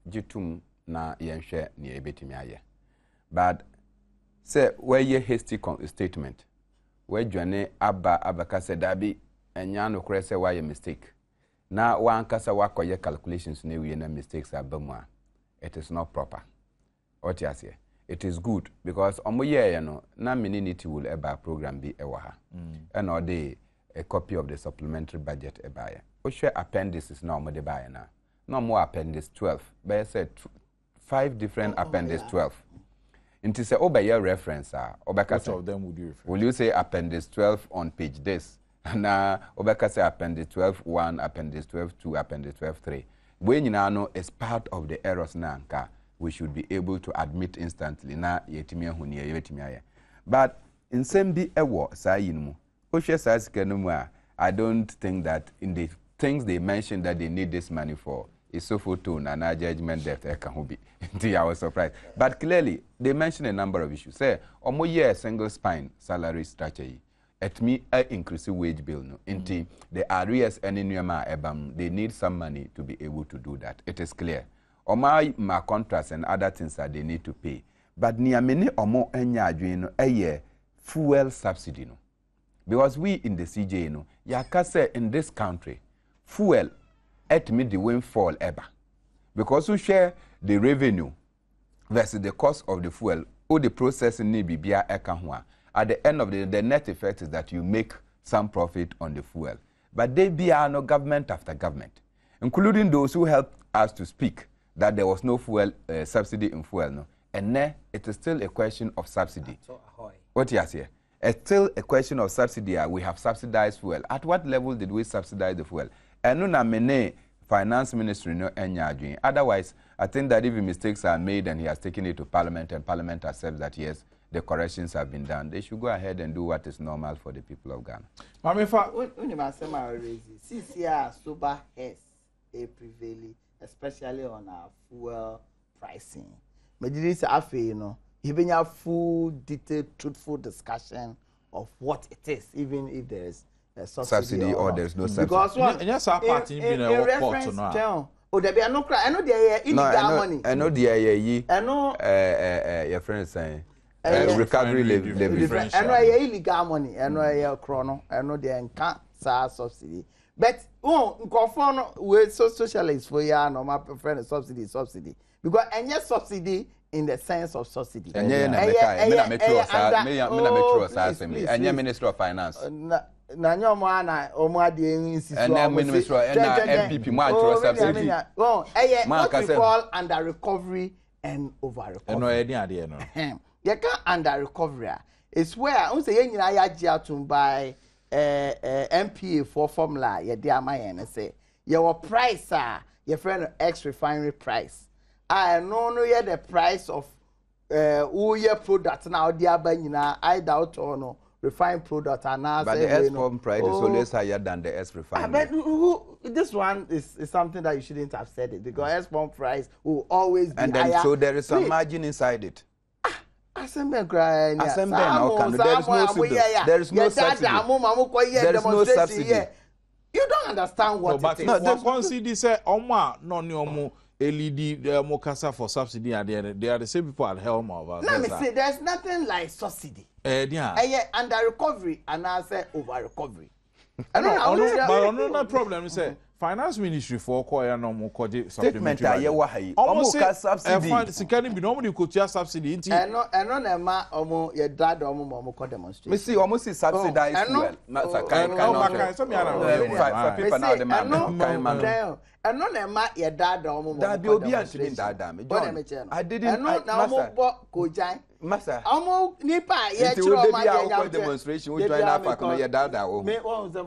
Jitum na yenhwe ni ebetimi aye. But say where ye hasty statement. Where Johnny Abaka said dabi enya no kure say why a mistake. Na wan kasa wakoye calculations ne we na mistakes abamwa. It is not proper. What you say? It is good because omo year no na meninity will eba program be ewa ha. And all day a copy of the supplementary budget ebaya. O share appendices na omo de buy na. No more appendix 12. But said 5 different appendix 12. Into say obey reference obeka which of them would you refer? Will you say appendix 12 on page this? Na obeka say appendix 12 1, appendix 12 2, appendix 12 3. When you know is part of the errors na anka. We should be able to admit instantly na yetimia hunia yetimia. But in same be ewo sa yinmu. Oshe sa I don't think that in the things they mentioned that they need this money for, is so photo and our judgment depth I was surprised. But clearly, they mentioned a number of issues. Say, omo year single spine salary structure. At me, increase wage bill. No, inti the arrears and ebam, they need some money to be able to do that. It is clear. Oma ma contracts and other things that they need to pay. But niamene omo enya adwin no fuel subsidy no. Because we in the CJ no, yakase in this country, fuel at me the windfall ever. Because we share the revenue versus the cost of the fuel, or the processing need be bia ekahwa. At the end of the net effect is that you make some profit on the fuel. But they be no government after government, including those who helped us to speak that there was no fuel subsidy in fuel. No, and now it is still a question of subsidy. What you say? It's still a question of subsidy. We have subsidized fuel. At what level did we subsidize the fuel? And no na mene finance ministry no enya. Otherwise, I think that if mistakes are made and he has taken it to parliament and parliament accepts that yes, the corrections have been done, they should go ahead and do what is normal for the people of Ghana. CCR sober has a prevailing, especially on our fuel pricing. Majority afe, you know, even a full, detailed, truthful discussion of what it is, even if there is a subsidy or there's no subsidy. Because what? In reference to there be no cry. I know there are illegal money. I know there are I know your friend is saying. Recovery levy. I know illegal money. I know chrono. I know there can't subsidy. But conform with socialists for ya no my prefer subsidy because any subsidy in the sense of subsidy. And Minister of Finance. Na nyoma na omade insist on minister and MPP mo subsidy. What we call under recovery and over recovery. You can under recovery. It's where I say you nyina ya gia to buy MPA for formula ye dey amaye say your price your friend X refinery price. I know yeah the price of your product now dey aba nyina I doubt or no refined product and now but the S-form price is always higher than the S refined. But this one is something that you shouldn't have said it because S-form price will always be and then higher. So there is some margin inside it. Assembly crying. There is no subsidy. There is no subsidy. You don't understand what it is. No, the consider say no LED mokasa for subsidy at the end. They are the same people at helm of us. Let me say there's nothing like subsidy. Under recovery and I say over recovery. No problem say finance ministry for koya no mo koje statement aye wa hayi omo ka subsidy sikani bi no mo ko subsidy nti eno na ma omo ye dad omo ko demonstrate me see omo see subsidize well na kan so me ara people now the man eno na ma ye dad omo da bi obi antimi dada me John I didn't eno na omo bo ko jan masa omo nipa ye chiro ma ye nya demonstration we join afak no ye dada o me won say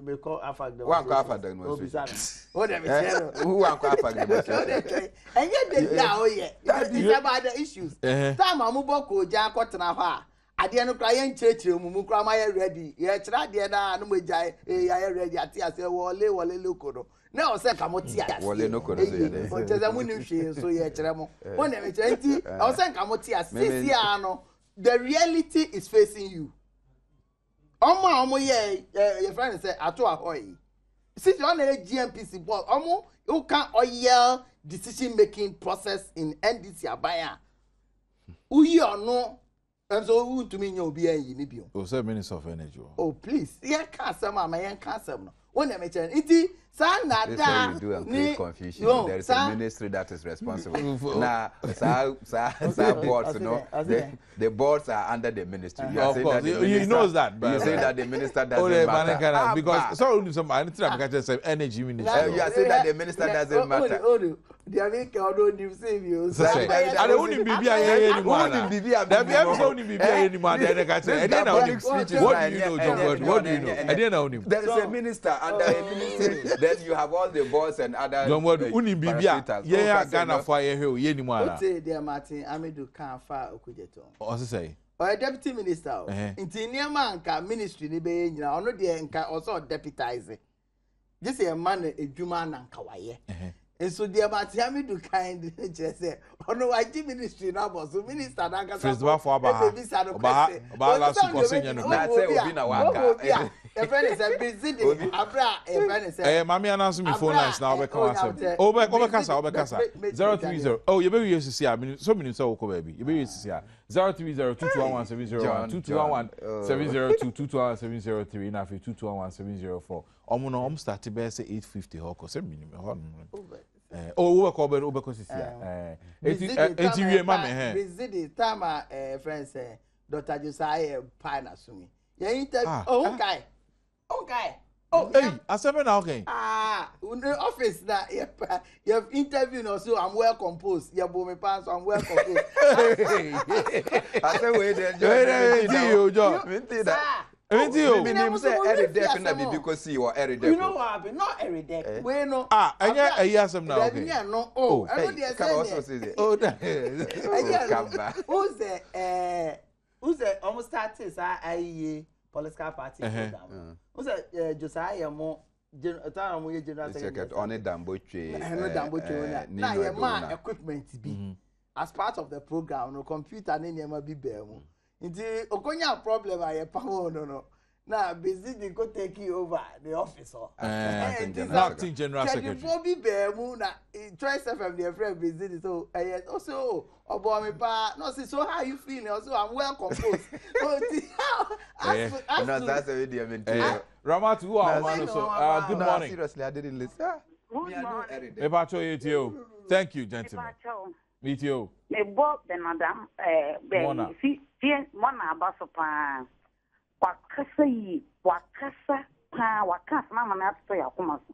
me call afak the one call afak demonstration what dem say who one call afak demonstration and yet they now ye this about the issues time omo bo ko jan ko tena ho a ade no kra ye nchirechire mu kra ma ye ready ye kira ade na no mo jai ye ready ati ase wole lokodo na o se ka mo ti ase wole no kodo so ye dey o teze mu ni hwe so ye kire mo won na me kire nti o se ka mo ti ase sisi ano the reality is facing you omo ye your friend say ato ahoyi sisi on na GMPC board omo you can oil decision making process in NDC abaya uyi ono and so who to me you be any bio. Oh, sir, Minister of Energy. Oh, please. Yeah, can't some my young can't some. When I mention it, son, that we do and create confusion. There is a ministry that is responsible. Now, boards, you know, the boards are under the ministry. Of course, he knows that. You say that the minister doesn't matter. Because so somebody say energy minister. You are saying that the minister doesn't matter. The American don't save you. I don't need BB anymore. What do you know, John? What do you know? I didn't know him. There is a minister under a ministry. Then you have all the boards and other. John, what uni BB? Yeah, Ghana fire here. Ye ni mwana. What say, dear Martin? Amidu can't fire Okujeto. What say? Or a deputy minister. Inti niema nka ministry ni be nyina. Ono de nka also deputize. Just a man a Juma and Kawaye. And so dear Matiami do kind just say, oh no, I did ministry now, so minister Nanga. First of all, for about last week was saying, that's it, Obina Waka. A friend is a busy, Abra, a friend is a Mammy announced me phone lines now. Over 030. Oh, you baby used to see. I mean, so many so baby. You baby used to see 030221170 221702 221703 now 221704. Omono home started by say 850 hawk say minimum. Oh, we call over because it's you mammy. Visit the time friends say Dr. Josiah Pine Asumi. Yeah, interview. Oh, okay. Okay. Oh, hey, I said now, okay. In the office that you have interviewed also, I'm well composed. You have me pants, I'm well composed. I said, wait there, John. Minimum say every definitely because you are every day. You know what happened? Not every day. We know. And yeah, yes, I'm now. Okay. No. Oh, I know the also say oh, who's the almost started I political party program. Who's Josiah Mo general secretary on a damboche. Now your man equipment be as part of the program. No computer never be there. Indeed, Okonya problem I power no. Now busy they go take you over the officer. Acting general secretary. Can you be bare moon? Try from their friend busy so also about me pa no see so how you feeling also I'm well composed. That's a video mean. Ramat who are man so good morning. Seriously, I didn't listen. Good morning. Thank you, gentlemen. Meet you. Me Bob the madam si mona abaso pa wakasa yi wakasa pa wakasa mama na to ya kuma so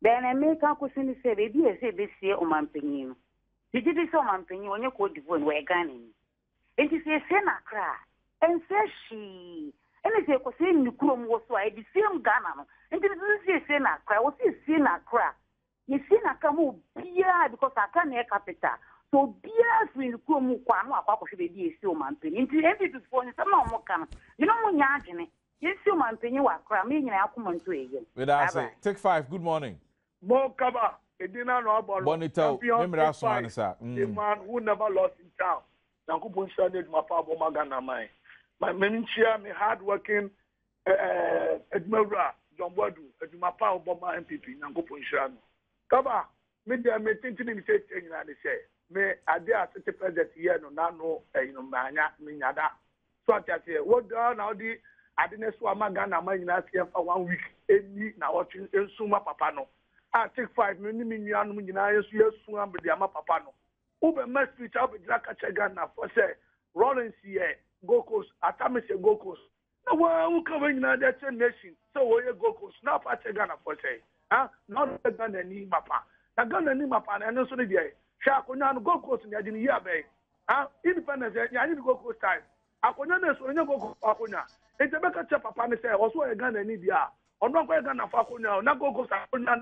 then America ko sini se be bi ese be sie o mampanyin no digidi so mampanyin onye ko divo no e Ghana ni enti se na kra en se shi ene se ko se ni kurom wo so ai di same Ghana no enti se na kra wo se na kra ye se na kamo bia because aka na e capital. So dear friend kumu kwa no akwa ko hwe bi esi o mampeni nti every before ni sama o moka you know mo nya agene yesi o mampeni wa kra me nyina akoma nto eye we da say take 5 good morning Mo kaba edina no abolo bonito memra so an sa the man who never lost in town Yankupon Shane my pa bo magana mai my menchia me hard working Edmura John Bodu eduma pa bo ma MPP Yankupon Shane kaba me dey me tintini me say nyina dey say me ade asete president here no na no manya minyada so atiase what na odi ade ne so amaga na manyina se for 1 week eni na watching ensuma papa no take 5 me ni minua no nyina yesu am be ama papa no ube ma speech up dra ka chega na for say Rollins here Gokos atame se Gokos na wa u ka nyina de nation so wo ye Gokos na pa chega na for say not Ghana ni mapa na Ghana ni mapa na no so ne dey Shakonya no go coast ni adini here be independence ya ni go coast time akonya na so nya go coast akonya ente be ka che papa ni say oso e Ghana ni dia ono kwa Ghana fa akonya na go coast akonya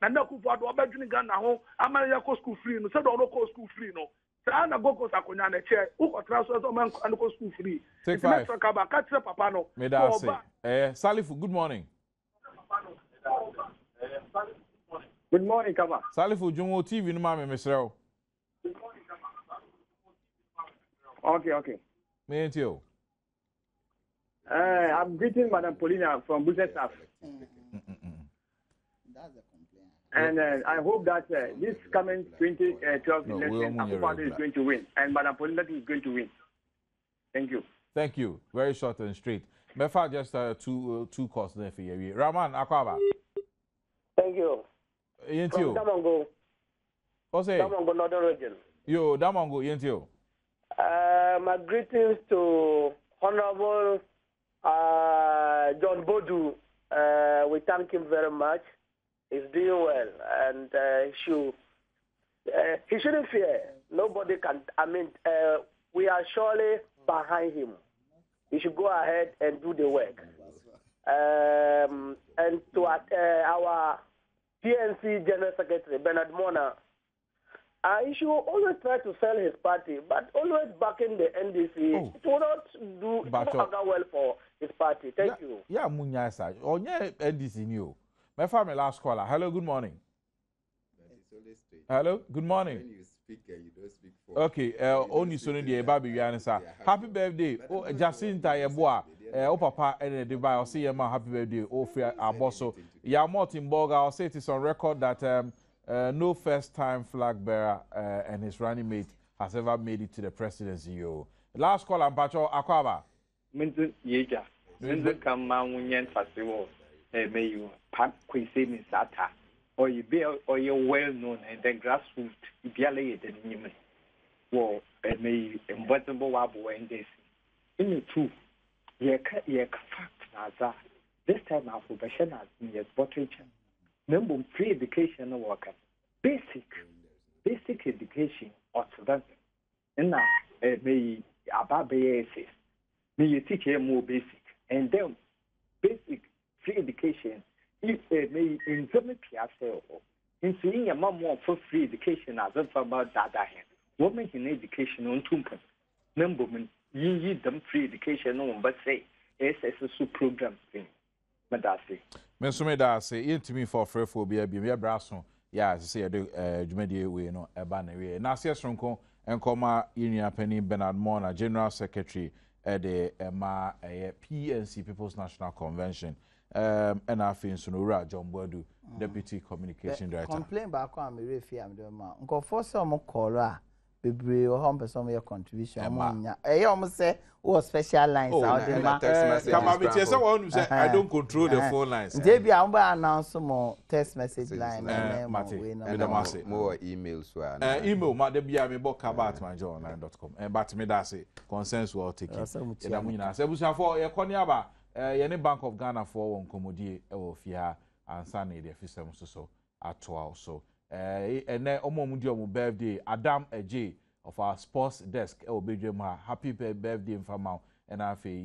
na kufu ado obedwini Ghana ho amana ya ko school free no say do no ko school free no say na go coast akonya na che uko transfer so man ko school free take 5 ka che papa no me da say Salifu good morning. Good morning, Kaba. Salifu Jungo TV no ma me mesrel. Okay. Me and you. I'm greeting Madam Paulina from Business Staff. And I hope that this coming 2012 election, Akufo-Addo is going to win, and Madam Paulina is going to win. Thank you. Thank you. Very short and straight. Mefa just two calls there for you. Raman Akwaba. Thank you. Yentio. Damongo. What's it? Damongo, Northern Region. Yo, Damongo, Yentio. My greetings to Honorable John Bodu. We thank him very much. He's doing well, and he shouldn't fear. Nobody can. We are surely behind him. He should go ahead and do the work. And to our PNC General Secretary, Bernard Mona, he should always try to sell his party, but always backing the NDC. Oh. It will not do well for his party. Thank you. Yeah, Munya sa. Onye NDC ni o. My family last caller. Hello, good morning. Hello, good morning. When you speak, you don't speak for. Okay, only so the baby Yanisa. Happy birthday. Oh, Jacinta Yeboa. Oh, papa, and the I'll see your happy birthday. Oh, for our boss. So, yeah, Martin Borga, I'll say it is on record that no first time flag bearer and his running mate has ever made it to the presidency. Yo. Last call, I'm Pacho Akwaba. Minzu Yeja. Minzu Kama Munyan Festival. May you pack Quisi Misata. Or you be or you're well known and then grassroots, if you're laid in him. Well, and may impossible wabble and this. In the truth, ye fact, Naza. This time our professionals in your bottlation. Number free education worker. Basic education or student. And now, may about basis. May you teach him more basic. And then, basic free education. If may in some classes, in seeing a mom for free education as if about that, women in education on Tumpen. Number you them free education on, but say, SSS program thing. Madasi. Mensume da say, into me for free for be brasso. Yeah, as I say, I do, Jumedi, we know, a banner. Nasias Ronco and Coma Union Penny Bernard Mona, General Secretary at the PNC People's National Convention. And I feel Sonora John Bodu, Deputy Communication Director. Complain back on me, Refi, I'm doing my uncle for some caller, be home person your contribution. I almost say, oh, special lines out there. Come on, but someone who said, I don't control the phone lines. JB, I'm going to announce some more text message line. More emails. Email, Madam Biami Boka about my journal.com. And but me that's it. Consensus will take it. I said, we shall for a Konyaba. Yene Bank of Ghana for one commodity fia and Sunny the system so at 12 so and then omo birthday Adom AJ of our sports desk happy birthday in Famau and I feel